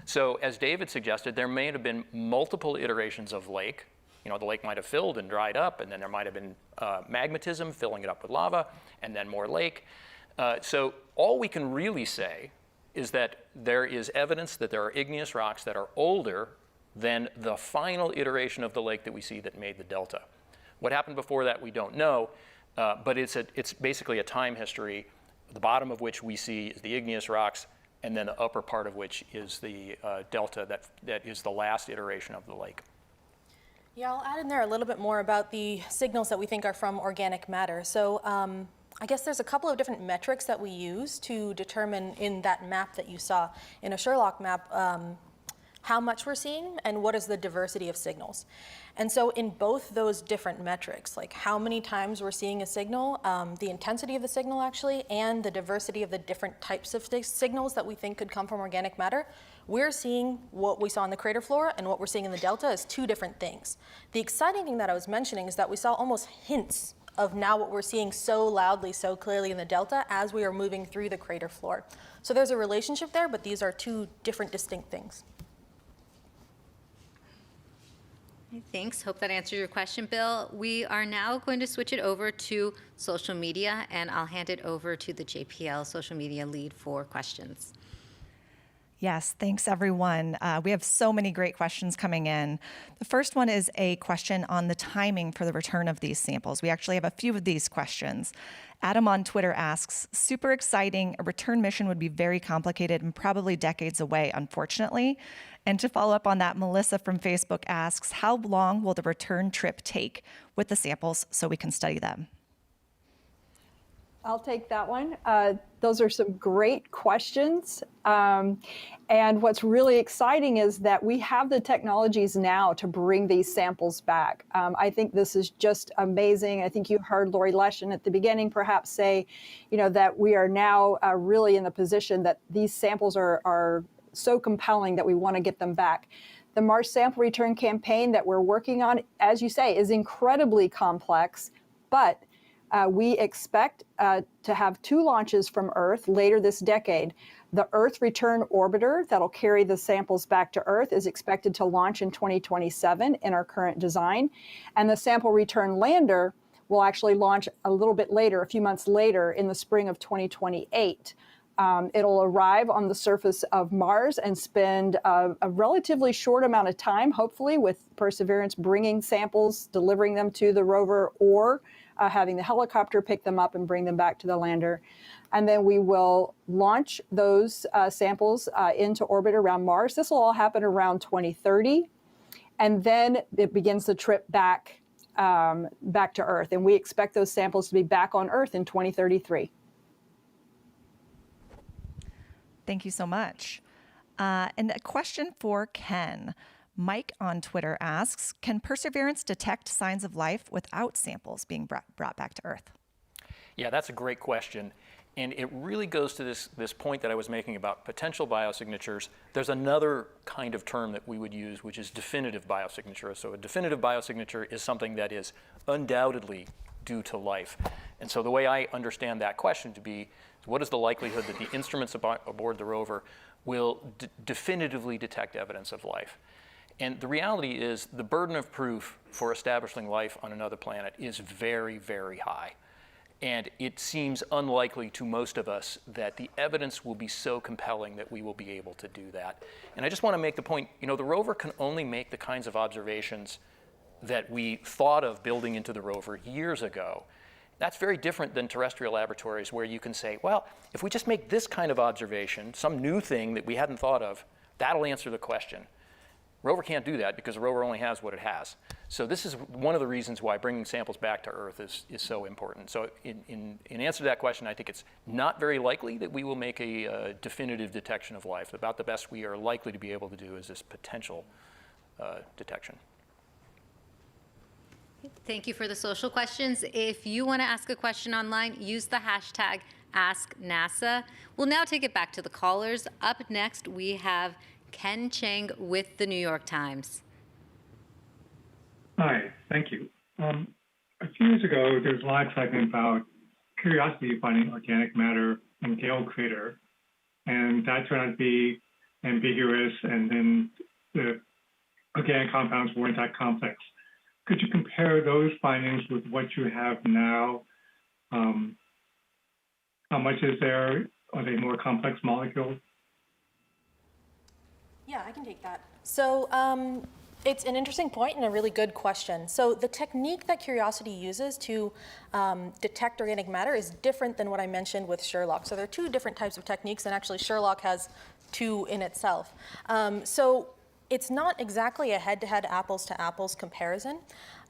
So as David suggested, there may have been multiple iterations of lake. The lake might have filled and dried up, and then there might have been magmatism filling it up with lava, and then more lake. So all we can really say is that there is evidence that there are igneous rocks that are older than the final iteration of the lake that we see that made the delta. What happened before that, we don't know, but it's basically a time history, the bottom of which we see is the igneous rocks, and then the upper part of which is the delta that is the last iteration of the lake. Yeah, I'll add in there a little bit more about the signals that we think are from organic matter. So I guess there's a couple of different metrics that we use to determine in that map that you saw in a Sherlock map how much we're seeing and what is the diversity of signals. And so in both those different metrics, like how many times we're seeing a signal, the intensity of the signal actually, and the diversity of the different types of signals that we think could come from organic matter, we're seeing what we saw on the crater floor and what we're seeing in the delta is two different things. The exciting thing that I was mentioning is that we saw almost hints of now what we're seeing so loudly, so clearly in the delta as we are moving through the crater floor. So there's a relationship there, but these are two different distinct things. Thanks. Hope that answers your question, Bill. We are now going to switch it over to social media, and I'll hand it over to the JPL social media lead for questions. Yes, thanks everyone. We have so many great questions coming in. The first one is a question on the timing for the return of these samples. We actually have a few of these questions. Adam on Twitter asks, super exciting. A return mission would be very complicated and probably decades away, unfortunately. And to follow up on that, Melissa from Facebook asks, how long will the return trip take with the samples so we can study them? I'll take that one. Those are some great questions. And what's really exciting is that we have the technologies now to bring these samples back. I think this is just amazing. I think you heard Lori Leshin at the beginning perhaps say, that we are now really in the position that these samples are so compelling that we want to get them back. The Mars Sample Return Campaign that we're working on, as you say, is incredibly complex, but we expect to have 2 launches from Earth later this decade. The Earth Return Orbiter that'll carry the samples back to Earth is expected to launch in 2027 in our current design. And the Sample Return Lander will actually launch a little bit later, a few months later, in the spring of 2028. It'll arrive on the surface of Mars and spend a relatively short amount of time, hopefully, with Perseverance bringing samples, delivering them to the rover, or having the helicopter pick them up and bring them back to the lander. And then we will launch those samples into orbit around Mars. This will all happen around 2030. And then it begins the trip back to Earth. And we expect those samples to be back on Earth in 2033. Thank you so much. And a question for Ken. Mike on Twitter asks, can Perseverance detect signs of life without samples being brought back to Earth? Yeah, that's a great question. And it really goes to this point that I was making about potential biosignatures. There's another kind of term that we would use, which is definitive biosignature. So a definitive biosignture is something that is undoubtedly due to life. And so the way I understand that question to be, what is the likelihood that the instruments aboard the rover will definitively detect evidence of life? And the reality is the burden of proof for establishing life on another planet is very, very high. And it seems unlikely to most of us that the evidence will be so compelling that we will be able to do that. And I just want to make the point, the rover can only make the kinds of observations that we thought of building into the rover years ago. That's very different than terrestrial laboratories where you can say, well, if we just make this kind of observation, some new thing that we hadn't thought of, that'll answer the question. Rover can't do that because the rover only has what it has. So this is one of the reasons why bringing samples back to Earth is so important. So in answer to that question, I think it's not very likely that we will make a definitive detection of life. About the best we are likely to be able to do is this potential detection. Thank you for the social questions. If you want to ask a question online, use the hashtag AskNASA. We'll now take it back to the callers. Up next, we have Ken Chang with the New York Times. Hi, thank you. A few years ago, there was a lot of excitement about Curiosity finding organic matter in Gale crater, and that turned out to be ambiguous, and then the organic compounds weren't that complex. Could you compare those findings with what you have now? How much is there? Are they more complex molecules? Yeah, I can take that. So it's an interesting point and a really good question. So the technique that Curiosity uses to detect organic matter is different than what I mentioned with Sherlock. So there are two different types of techniques, and actually Sherlock has two in itself. So it's not exactly a head-to-head apples-to-apples comparison.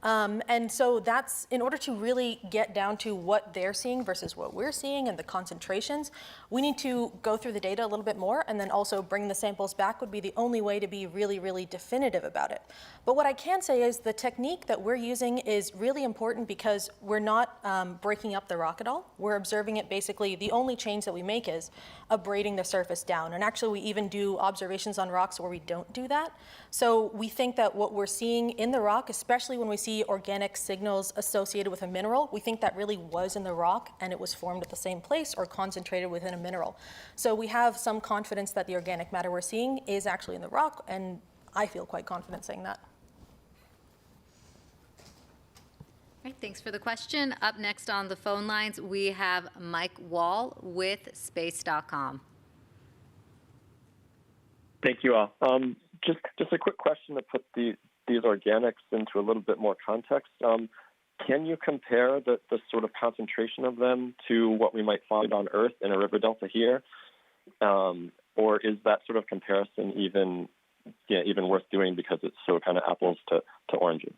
And so that's, in order to really get down to what they're seeing versus what we're seeing and the concentrations, we need to go through the data a little bit more, and then also bring the samples back would be the only way to be really, really definitive about it. But what I can say is the technique that we're using is really important because we're not breaking up the rock at all. We're observing it basically, the only change that we make is abrading the surface down. And actually we even do observations on rocks where we don't do that. So we think that what we're seeing in the rock, especially when we see organic signals associated with a mineral, we think that really was in the rock and it was formed at the same place or concentrated within a mineral. So we have some confidence that the organic matter we're seeing is actually in the rock, and I feel quite confident saying that. All right, thanks for the question. Up next on the phone lines, we have Mike Wall with space.com. Thank you all. Just a quick question to put these organics into a little bit more context. Can you compare the sort of concentration of them to what we might find on Earth in a river delta here? Or is that sort of comparison even worth doing because it's so kind of apples to oranges?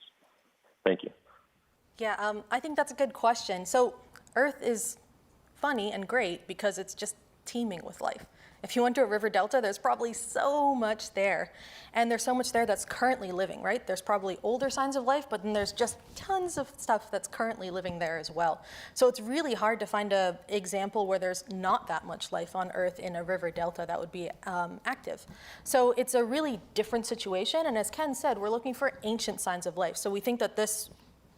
Thank you. Yeah, I think that's a good question. So Earth is funny and great because it's just teeming with life. If you went to a river delta, there's probably so much there. And there's so much there that's currently living, right? There's probably older signs of life, but then there's just tons of stuff that's currently living there as well. So it's really hard to find an example where there's not that much life on Earth in a river delta that would be active. So it's a really different situation. And as Ken said, we're looking for ancient signs of life. So we think that this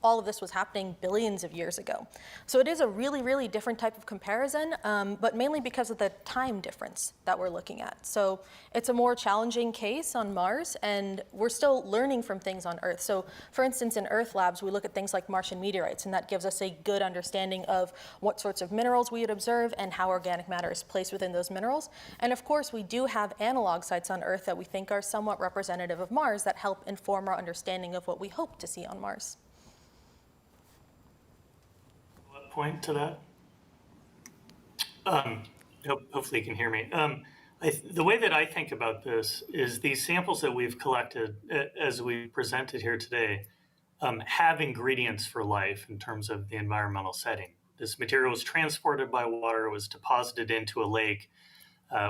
all of this was happening billions of years ago. So it is a really, really different type of comparison, but mainly because of the time difference that we're looking at. So it's a more challenging case on Mars, and we're still learning from things on Earth. So for instance, in Earth labs, we look at things like Martian meteorites, and that gives us a good understanding of what sorts of minerals we would observe and how organic matter is placed within those minerals. And of course, we do have analog sites on Earth that we think are somewhat representative of Mars that help inform our understanding of what we hope to see on Mars. Point to that. Hopefully you can hear me. The way that I think about this is these samples that we've collected, as we presented here today, have ingredients for life in terms of the environmental setting. This material was transported by water, it was deposited into a lake.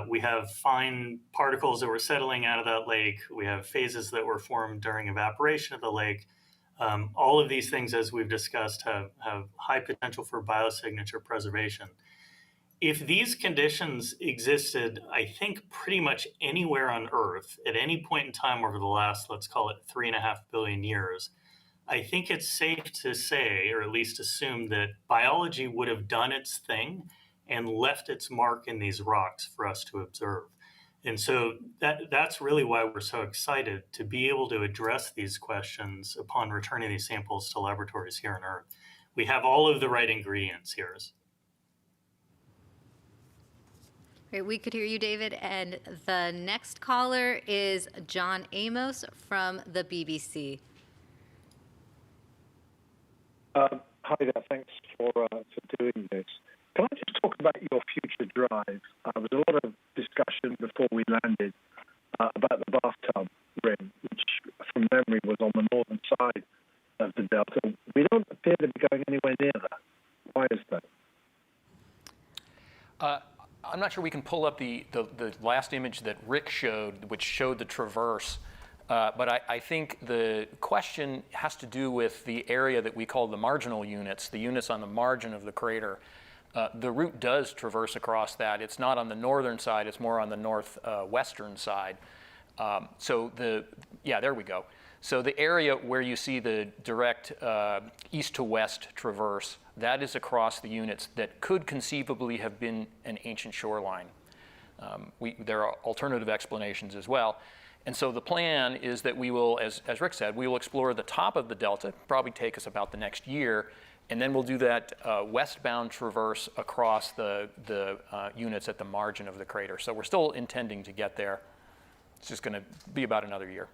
We have fine particles that were settling out of that lake. We have phases that were formed during evaporation of the lake. All of these things, as we've discussed, have high potential for biosignature preservation. If these conditions existed, I think, pretty much anywhere on Earth at any point in time over the last, let's call it 3.5 billion years, I think it's safe to say, or at least assume, that biology would have done its thing and left its mark in these rocks for us to observe. And so that's really why we're so excited to be able to address these questions upon returning these samples to laboratories here on Earth. We have all of the right ingredients here. Great, we could hear you, David. And the next caller is John Amos from the BBC. Hi there, thanks for doing this. Can I just talk about your future drive? There was a lot of discussion before we landed about the bathtub rim, which from memory was on the northern side of the delta. We don't appear to be going anywhere near that. Why is that? I'm not sure we can pull up the last image that Rick showed, which showed the traverse. But I think the question has to do with the area that we call the marginal units, the units on the margin of the crater. The route does traverse across that. It's not on the northern side, it's more on the northwestern side. There we go. So the area where you see the direct east to west traverse, that is across the units that could conceivably have been an ancient shoreline. There are alternative explanations as well. And so the plan is that we will, as Rick said, we will explore the top of the delta, probably take us about the next year, and then we'll do that westbound traverse across the units at the margin of the crater. So we're still intending to get there. It's just going to be about another year.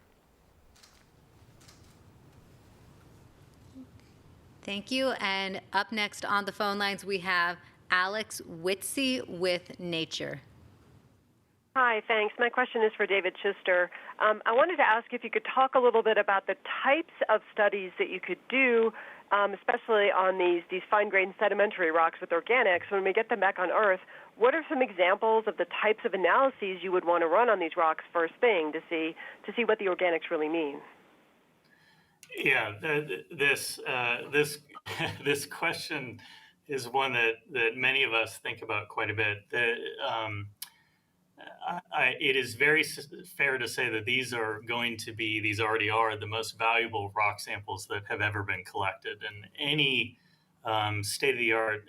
Thank you. And up next on the phone lines, we have Alex Whitsey with Nature. Hi, thanks. My question is for David Schuster. I wanted to ask if you could talk a little bit about the types of studies that you could do, especially on these fine-grained sedimentary rocks with organics. When we get them back on Earth, what are some examples of the types of analyses you would want to run on these rocks first thing to see what the organics really mean? Yeah, this question is one that many of us think about quite a bit. It is very fair to say that these already are the most valuable rock samples that have ever been collected. And any state-of-the-art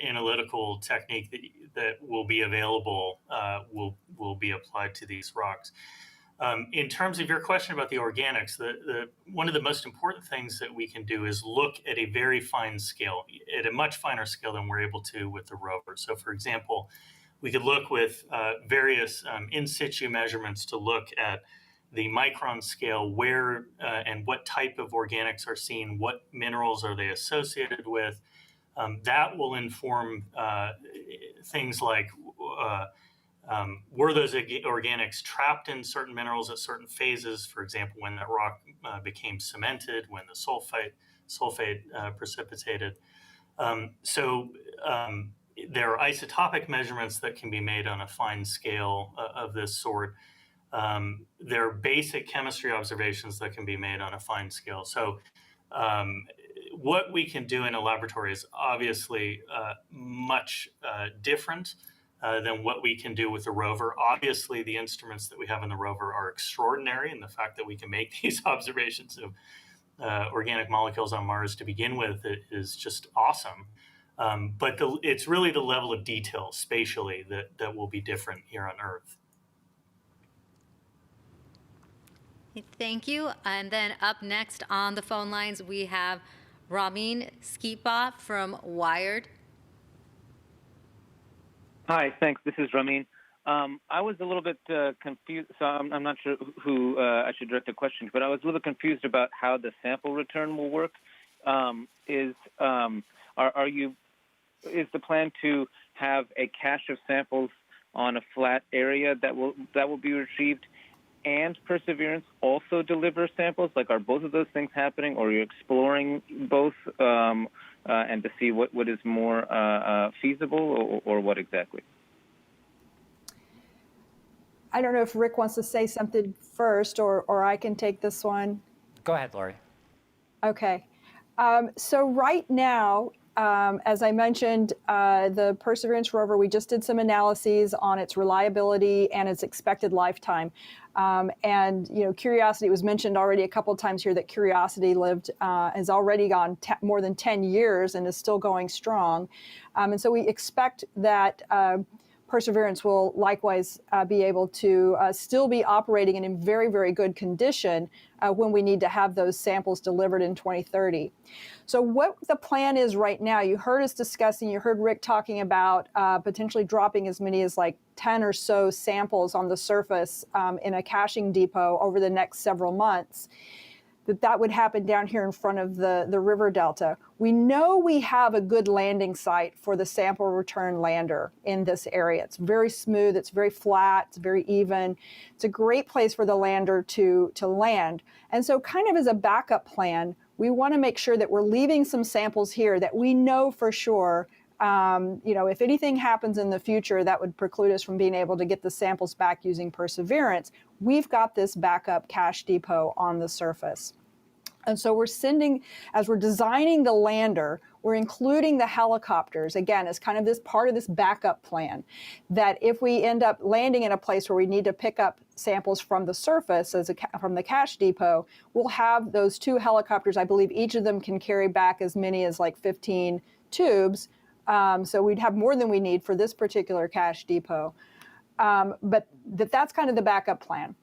analytical technique that will be available will be applied to these rocks. In terms of your question about the organics, one of the most important things that we can do is look at a very fine scale, at a much finer scale than we're able to with the rover. So, for example, we could look with various in situ measurements to look at the micron scale, where and what type of organics are seen, what minerals are they associated with. That will inform things like were those organics trapped in certain minerals at certain phases, for example, when that rock became cemented, when the sulfate precipitated. There are isotopic measurements that can be made on a fine scale of this sort. There are basic chemistry observations that can be made on a fine scale. So what we can do in a laboratory is obviously much different than what we can do with the rover. Obviously, the instruments that we have in the rover are extraordinary in the fact that we can make these observations organic molecules on Mars to begin with is just awesome. But it's really the level of detail spatially that will be different here on Earth. Thank you. And then up next on the phone lines, we have Ramin Skipa from Wired. Hi, thanks. This is Ramin. I was a little bit confused, so I'm not sure who I should direct the question to, but I was a little confused about how the sample return will work. Is the plan to have a cache of samples on a flat area that will be retrieved, and Perseverance also deliver samples? Like, are both of those things happening, or are you exploring both and to see what is more feasible, or what exactly? I don't know if Rick wants to say something first, or I can take this one. Go ahead, Lori. Okay. So right now, as I mentioned, the Perseverance rover, we just did some analyses on its reliability and its expected lifetime. And, you know, Curiosity was mentioned already a couple of times here that Curiosity has already gone more than 10 years and is still going strong. And so we expect that Perseverance will likewise be able to still be operating in very, very good condition when we need to have those samples delivered in 2030. So what the plan is right now, you heard us discussing, you heard Rick talking about potentially dropping as many as like 10 or so samples on the surface in a caching depot over the next several months. That would happen down here in front of the river delta. We know we have a good landing site for the sample return lander in this area. It's very smooth, it's very flat, it's very even. It's a great place for the lander to land. And so kind of as a backup plan, we want to make sure that we're leaving some samples here that we know for sure, you know, if anything happens in the future that would preclude us from being able to get the samples back using Perseverance, we've got this backup cache depot on the surface. And so we're as we're designing the lander, we're including the helicopters, again, as kind of this part of this backup plan, that if we end up landing in a place where we need to pick up samples from the surface, from the cache depot, we'll have those 2 helicopters. I believe each of them can carry back as many as like 15 tubes. So we'd have more than we need for this particular cache depot. But that's kind of the backup plan.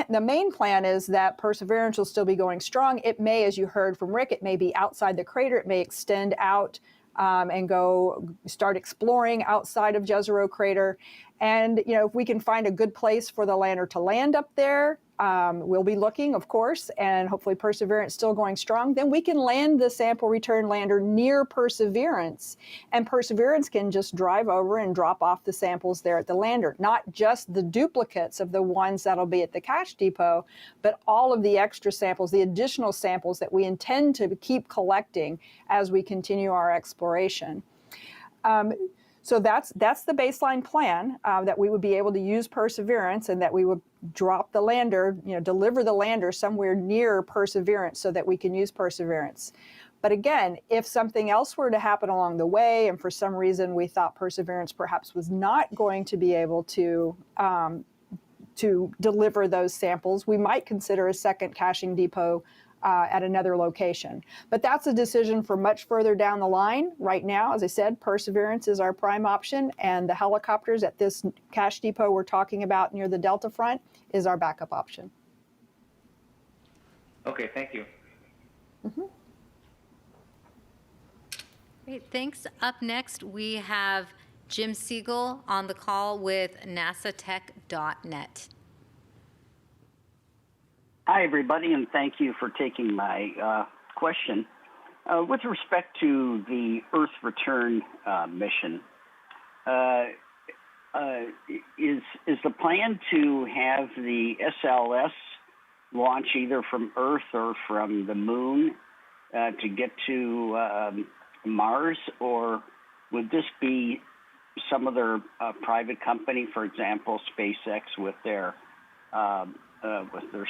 The main plan is that Perseverance will still be going strong. It may, as you heard from Rick, it may be outside the crater. It may extend out and go start exploring outside of Jezero Crater. And, you know, if we can find a good place for the lander to land up there, we'll be looking, of course, and hopefully Perseverance still going strong. Then we can land the sample return lander near Perseverance, and Perseverance can just drive over and drop off the samples there at the lander. Not just the duplicates of the ones that'll be at the cache depot, but all of the extra samples, the additional samples that we intend to keep collecting as we continue our exploration. So that's the baseline plan, that we would be able to use Perseverance and that we would drop the lander, you know, deliver the lander somewhere near Perseverance so that we can use Perseverance. But again, if something else were to happen along the way and for some reason we thought Perseverance perhaps was not going to be able to deliver those samples, we might consider a second caching depot at another location. But that's a decision for much further down the line. Right now, as I said, Perseverance is our prime option, and the helicopters at this cache depot we're talking about near the Delta front is our backup option. Okay, thank you. Mm-hmm. Great, thanks. Up next, we have Jim Siegel on the call with NASATech.net. Hi, everybody, and thank you for taking my question. With respect to the Earth return mission, is the plan to have the SLS launch either from Earth or from the Moon to get to Mars, or would this be some other private company, for example, SpaceX with their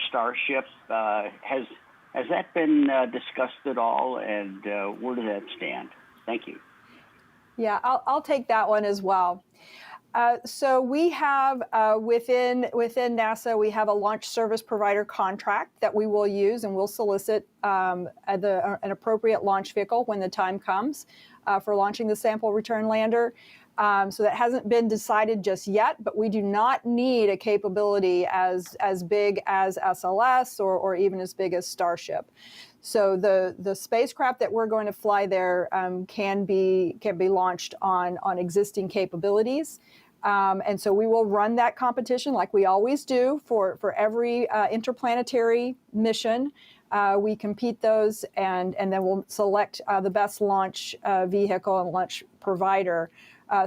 Starship? Has that been discussed at all, and where does that stand? Thank you. Yeah, I'll take that one as well. So we have within NASA, we have a launch service provider contract that we will use, and we'll solicit an appropriate launch vehicle when the time comes for launching the sample return lander. So that hasn't been decided just yet, but we do not need a capability as big as SLS or even as big as Starship. So the spacecraft that we're going to fly there can be launched on existing capabilities. And so we will run that competition like we always do for every interplanetary mission. We compete those and then we'll select the best launch vehicle and launch provider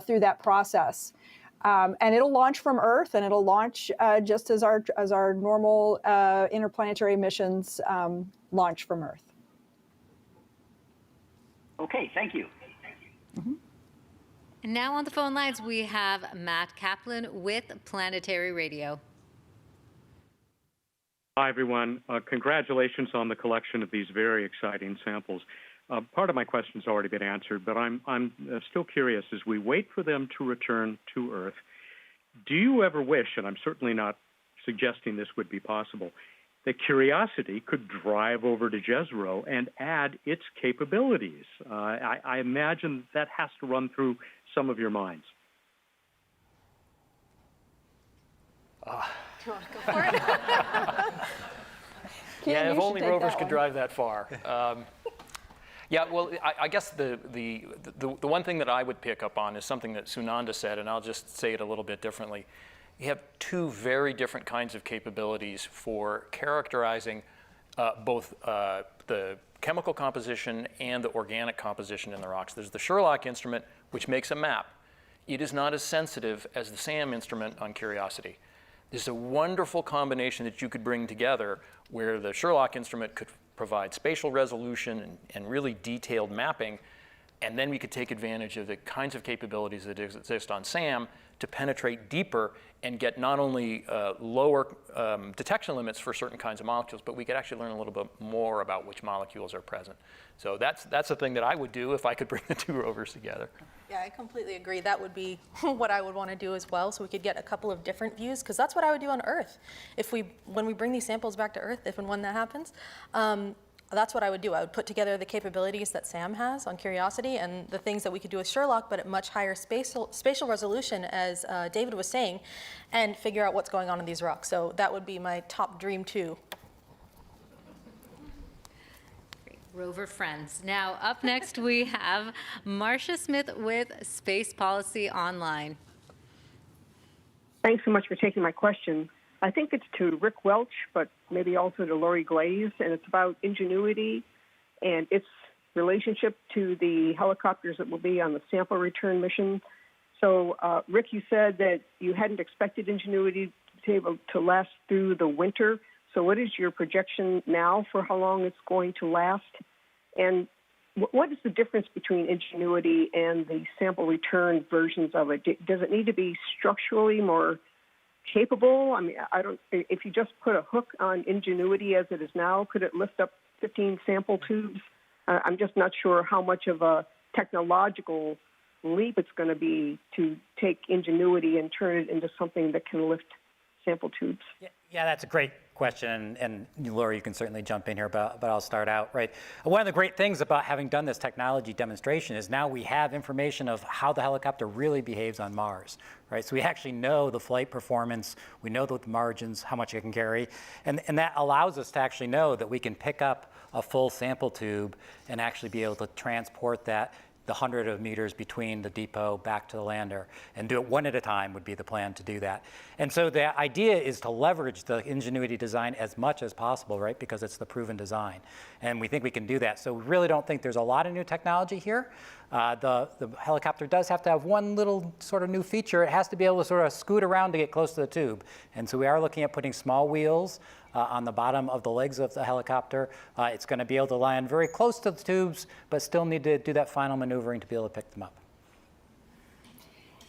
through that process. And it'll launch from Earth, and it'll launch just as our normal interplanetary missions launch from Earth. Okay, thank you. Mm-hmm. And now on the phone lines, we have Matt Kaplan with Planetary Radio. Hi, everyone. Congratulations on the collection of these very exciting samples. Part of my question's already been answered, but I'm still curious, as we wait for them to return to Earth, do you ever wish, and I'm certainly not suggesting this would be possible, that Curiosity could drive over to Jezero and add its capabilities? I imagine that has to run through some of your minds. Do you want to go for it? Yeah, if only rovers could drive that far. Yeah, well, I guess the one thing that I would pick up on is something that Sunanda said, and I'll just say it a little bit differently. You have two very different kinds of capabilities for characterizing both the chemical composition and the organic composition in the rocks. There's the Sherlock instrument, which makes a map. It is not as sensitive as the SAM instrument on Curiosity. There's a wonderful combination that you could bring together where the Sherlock instrument could provide spatial resolution and really detailed mapping, and then we could take advantage of the kinds of capabilities that exist on SAM to penetrate deeper and get not only lower detection limits for certain kinds of molecules, but we could actually learn a little bit more about which molecules are present. So that's the thing that I would do if I could bring the two rovers together. Yeah, I completely agree. That would be what I would want to do as well, so we could get a couple of different views, because that's what I would do on Earth. When we bring these samples back to Earth, if and when that happens, that's what I would do. I would put together the capabilities that SAM has on Curiosity and the things that we could do with Sherlock, but at much higher spatial resolution, as David was saying, and figure out what's going on in these rocks. So that would be my top dream too. Rover friends. Now, up next, we have Marcia Smith with Space Policy Online. Thanks so much for taking my question. I think it's to Rick Welch, but maybe also to Lori Glaze, and it's about Ingenuity and its relationship to the helicopters that will be on the sample return mission. So, Rick, you said that you hadn't expected Ingenuity to be able to last through the winter. So what is your projection now for how long it's going to last? And what is the difference between Ingenuity and the sample return versions of it? Does it need to be structurally more capable? I mean, if you just put a hook on Ingenuity as it is now, could it lift up 15 sample tubes? I'm just not sure how much of a technological leap it's going to be to take Ingenuity and turn it into something that can lift sample tubes. Yeah, that's a great question, and Laura, you can certainly jump in here, but I'll start out, right? One of the great things about having done this technology demonstration is now we have information of how the helicopter really behaves on Mars, right? So we actually know the flight performance, we know the margins, how much it can carry, and that allows us to actually know that we can pick up a full sample tube and actually be able to transport that the 100 meters between the depot back to the lander, and do it one at a time would be the plan to do that. And so the idea is to leverage the Ingenuity design as much as possible, right? Because it's the proven design. And we think we can do that. So we really don't think there's a lot of new technology here. The helicopter does have to have one little sort of new feature. It has to be able to sort of scoot around to get close to the tube. And so we are looking at putting small wheels on the bottom of the legs of the helicopter. It's going to be able to land very close to the tubes, but still need to do that final maneuvering to be able to pick them up.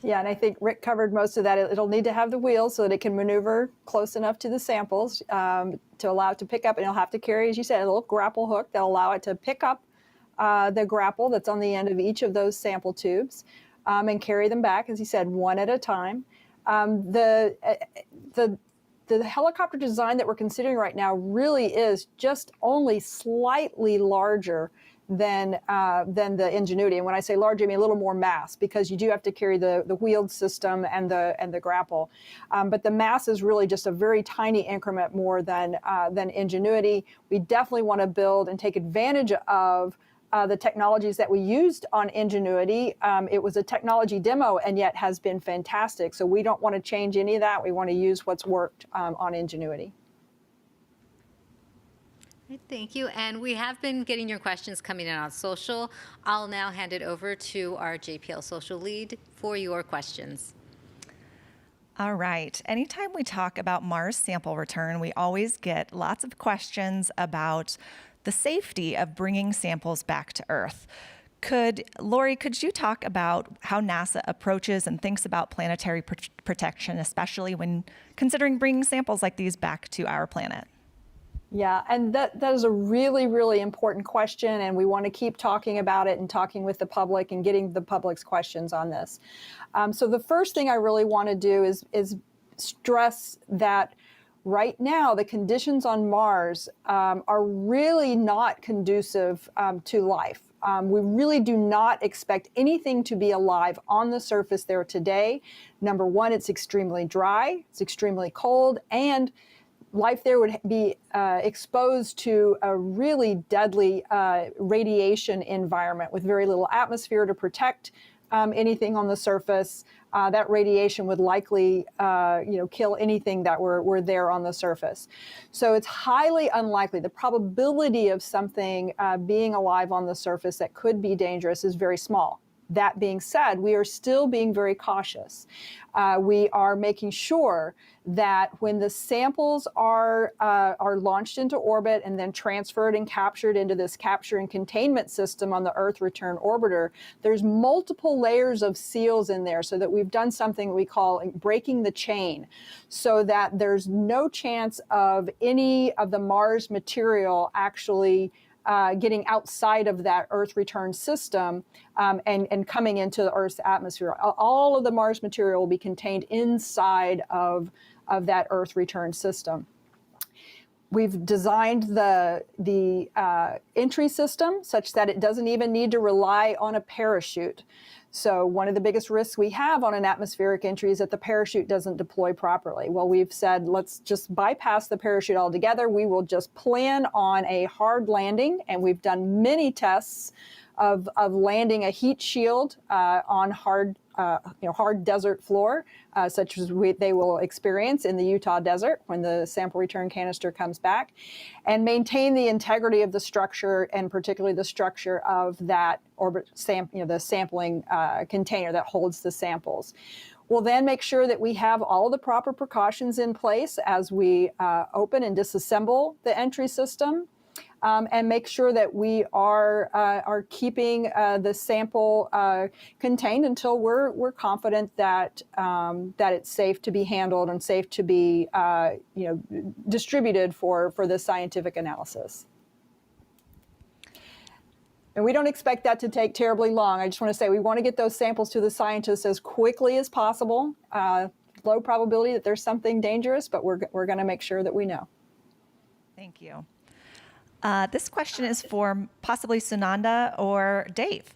Yeah, and I think Rick covered most of that. It'll need to have the wheels so that it can maneuver close enough to the samples to allow it to pick up, and it'll have to carry, as you said, a little grapple hook that'll allow it to pick up the grapple that's on the end of each of those sample tubes. and carry them back, as he said, one at a time. The helicopter design that we're considering right now really is just only slightly larger than the Ingenuity. And when I say larger, I mean a little more mass, because you do have to carry the wheeled system and the grapple. But the mass is really just a very tiny increment more than Ingenuity. We definitely want to build and take advantage of the technologies that we used on Ingenuity. It was a technology demo and yet has been fantastic. So we don't want to change any of that. We want to use what's worked on Ingenuity. Thank you. And we have been getting your questions coming in on social. I'll now hand it over to our JPL social lead for your questions. All right. Anytime we talk about Mars sample return, we always get lots of questions about the safety of bringing samples back to Earth. Lori, could you talk about how NASA approaches and thinks about planetary protection, especially when considering bringing samples like these back to our planet? Yeah, and that is a really, really important question, and we want to keep talking about it and talking with the public and getting the public's questions on this. So the first thing I really want to do is stress that right now the conditions on Mars are really not conducive to life. We really do not expect anything to be alive on the surface there today. Number one, it's extremely dry, it's extremely cold, and life there would be exposed to a really deadly radiation environment with very little atmosphere to protect anything on the surface. That radiation would likely kill anything that were there on the surface. So it's highly unlikely. The probability of something being alive on the surface that could be dangerous is very small. That being said, we are still being very cautious. We are making sure that when the samples are launched into orbit and then transferred and captured into this capture and containment system on the Earth Return Orbiter, there's multiple layers of seals in there, so that we've done something we call breaking the chain, so that there's no chance of any of the Mars material actually getting outside of that Earth return system and coming into the Earth's atmosphere. All of the Mars material will be contained inside of that Earth return system. We've designed the entry system such that it doesn't even need to rely on a parachute. So one of the biggest risks we have on an atmospheric entry is that the parachute doesn't deploy properly. Well, we've said, let's just bypass the parachute altogether. We will just plan on a hard landing, and we've done many tests of landing a heat shield on hard desert floor, such as they will experience in the Utah desert when the sample return canister comes back, and maintain the integrity of the structure, and particularly the structure of that the sampling container that holds the samples. We'll then make sure that we have all the proper precautions in place as we open and disassemble the entry system. And make sure that we are keeping the sample contained until we're confident that it's safe to be handled and safe to be distributed for the scientific analysis. And we don't expect that to take terribly long. I just want to say we want to get those samples to the scientists as quickly as possible. Low probability that there's something dangerous, but we're going to make sure that we know. Thank you. This question is for possibly Sunanda or Dave.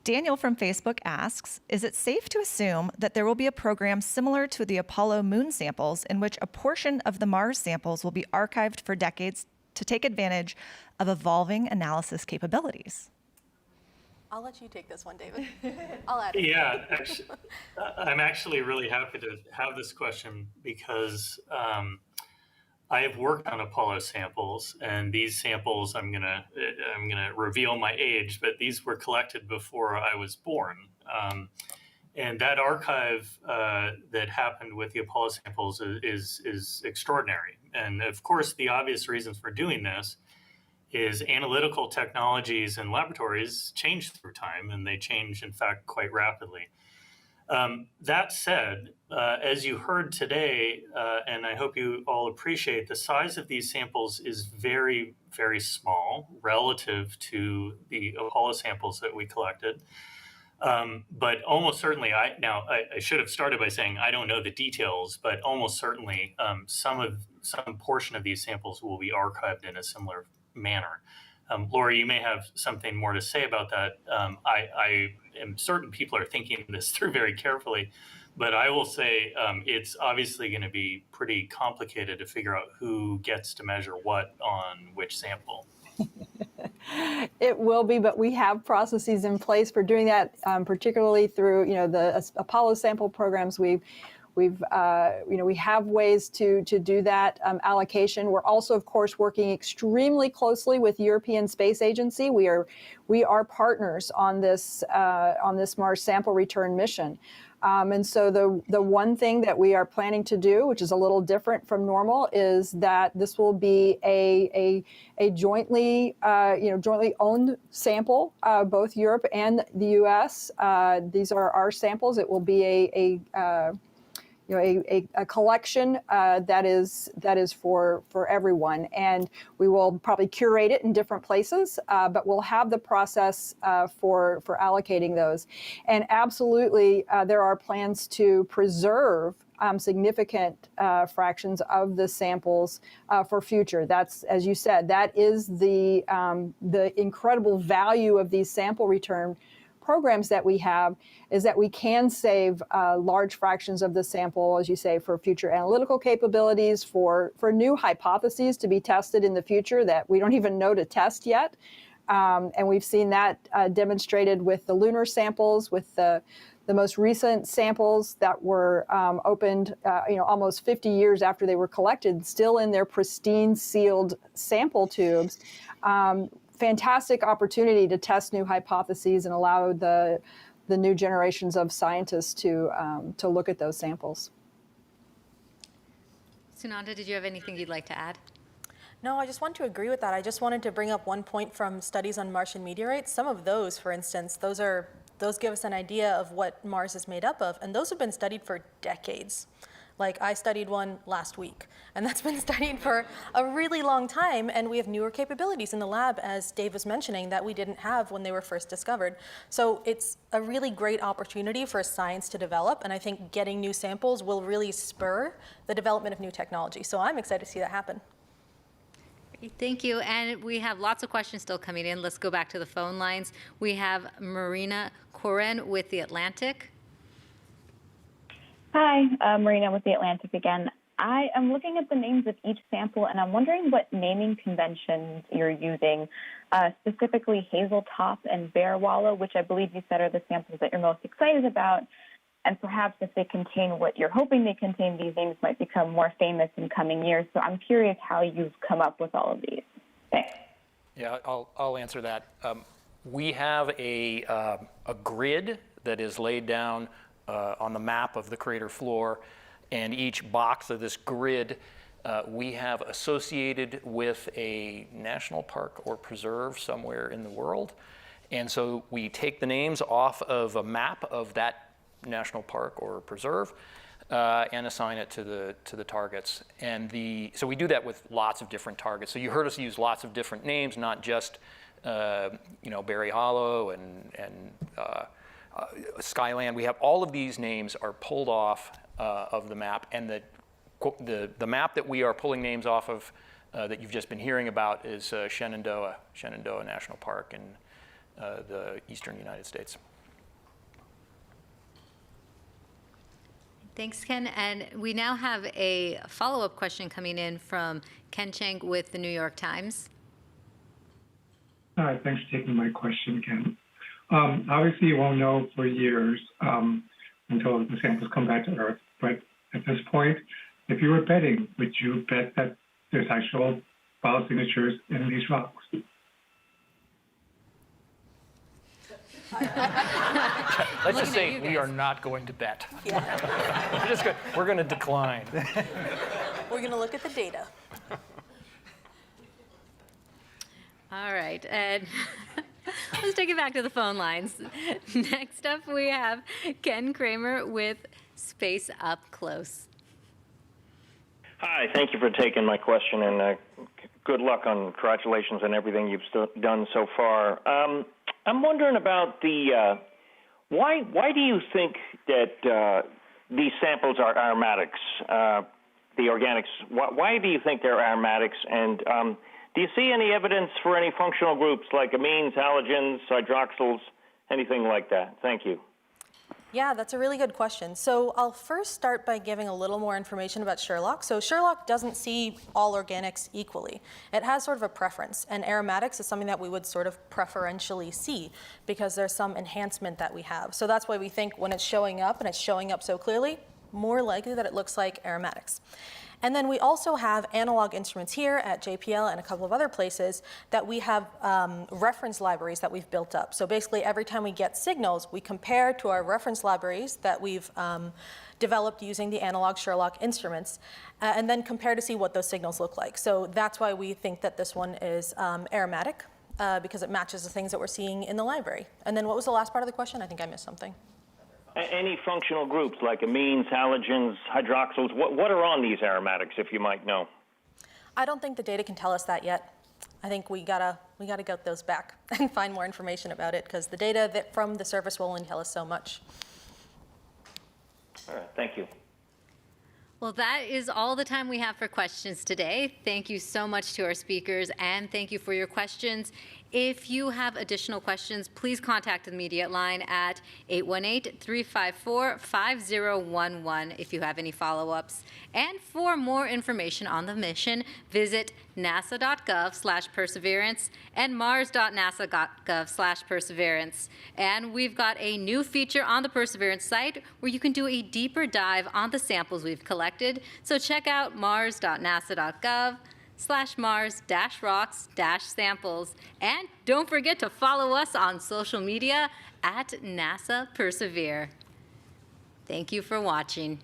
Daniel from Facebook asks, is it safe to assume that there will be a program similar to the Apollo moon samples in which a portion of the Mars samples will be archived for decades to take advantage of evolving analysis capabilities? I'll let you take this one, David. I'll add. Yeah, I'm actually really happy to have this question because I have worked on Apollo samples, and these samples, I'm gonna reveal my age, but these were collected before I was born. And that archive that happened with the Apollo samples is extraordinary. And of course, the obvious reasons for doing this is analytical technologies and laboratories change through time, and they change, in fact, quite rapidly. That said, as you heard today, and I hope you all appreciate, the size of these samples is very, very small relative to the Apollo samples that we collected. But almost certainly, I should have started by saying I don't know the details, but almost certainly some portion of these samples will be archived in a similar manner. Lori, you may have something more to say about that. I am certain people are thinking this through very carefully, but I will say it's obviously going to be pretty complicated to figure out who gets to measure what on which sample. It will be, but we have processes in place for doing that, particularly through the Apollo sample programs. We have ways to do that allocation. We're also, of course, working extremely closely with the European Space Agency. We are partners on this Mars sample return mission. And so the one thing that we are planning to do, which is a little different from normal, is that this will be a jointly owned sample, both Europe and the U.S. These are our samples. It will be a collection that is for everyone, and we will probably curate it in different places, but we'll have the process for allocating those. And absolutely, there are plans to preserve significant fractions of the samples for future. That's, as you said, that is the incredible value of these sample return programs that we have, is that we can save large fractions of the sample, as you say, for future analytical capabilities, for new hypotheses to be tested in the future that we don't even know to test yet. And we've seen that demonstrated with the lunar samples, with the most recent samples that were opened almost 50 years after they were collected, still in their pristine sealed sample tubes. Fantastic opportunity to test new hypotheses and allow the new generations of scientists to look at those samples. Sunanda, did you have anything you'd like to add? No, I just want to agree with that. I just wanted to bring up one point from studies on Martian meteorites. Some of those, for instance, those give us an idea of what Mars is made up of, and those have been studied for decades. Like, I studied one last week, and that's been studied for a really long time, and we have newer capabilities in the lab, as Dave was mentioning, that we didn't have when they were first discovered. So it's a really great opportunity for science to develop, and I think getting new samples will really spur the development of new technology. So I'm excited to see that happen. Thank you. And we have lots of questions still coming in. Let's go back to the phone lines. We have Marina Koren with The Atlantic. Hi, Marina with The Atlantic again. I am looking at the names of each sample, and I'm wondering what naming conventions you're using, specifically Hazeltop and Bear Wallow, which I believe you said are the samples that you're most excited about. And perhaps if they contain what you're hoping they contain, these names might become more famous in coming years. So I'm curious how you've come up with all of these. Thanks. Yeah, I'll answer that. We have a grid that is laid down on the map of the crater floor, and each box of this grid we have associated with a national park or preserve somewhere in the world. And so we take the names off of a map of that national park or preserve and assign it to the targets. And so we do that with lots of different targets. So you heard us use lots of different names, not just Berry Hollow and Skyland. We have all of these names are pulled off of the map, and the map that we are pulling names off of that you've just been hearing about is Shenandoah National Park in the eastern United States. Thanks, Ken. And we now have a follow-up question coming in from Ken Chang with the New York Times. Hi, thanks for taking my question, Ken. Obviously, you won't know for years until the samples come back to Earth. But at this point, if you were betting, would you bet that there's actual biosignatures in these rocks? Let's just say we are not going to bet. Yeah. We're going to decline. We're going to look at the data. All right, and let's take it back to the phone lines. Next up, we have Ken Kramer with Space Up Close. Hi, thank you for taking my question, and good luck on congratulations on everything you've done so far. I'm wondering about Why do you think that these samples are aromatics, the organics? Why do you think they're aromatics? And do you see any evidence for any functional groups like amines, halogens, hydroxyls, anything like that? Thank you. Yeah, that's a really good question. So I'll first start by giving a little more information about Sherlock. So Sherlock doesn't see all organics equally. It has sort of a preference, and aromatics is something that we would sort of preferentially see because there's some enhancement that we have. So that's why we think when it's showing up, and it's showing up so clearly, more likely that it looks like aromatics. And then we also have analog instruments here at JPL and a couple of other places that we have reference libraries that we've built up. So basically every time we get signals, we compare to our reference libraries that we've developed using the analog Sherlock instruments, and then compare to see what those signals look like. So that's why we think that this one is aromatic, because it matches the things that we're seeing in the library. And then what was the last part of the question? I think I missed something. Any functional groups like amines, halogens, hydroxyls, what are on these aromatics, if you might know? I don't think the data can tell us that yet. I think we gotta get those back and find more information about it, because the data that from the surface will only tell us so much. All right, thank you. Well, that is all the time we have for questions today. Thank you so much to our speakers, and thank you for your questions. If you have additional questions, please contact the media line at 818-354-5011 if you have any follow-ups. And for more information on the mission, visit nasa.gov/perseverance and mars.nasa.gov/perseverance. And we've got a new feature on the Perseverance site where you can do a deeper dive on the samples we've collected. So check out mars.nasa.gov/mars-rocks-samples. And don't forget to follow us on social media at NASA Persevere. Thank you for watching.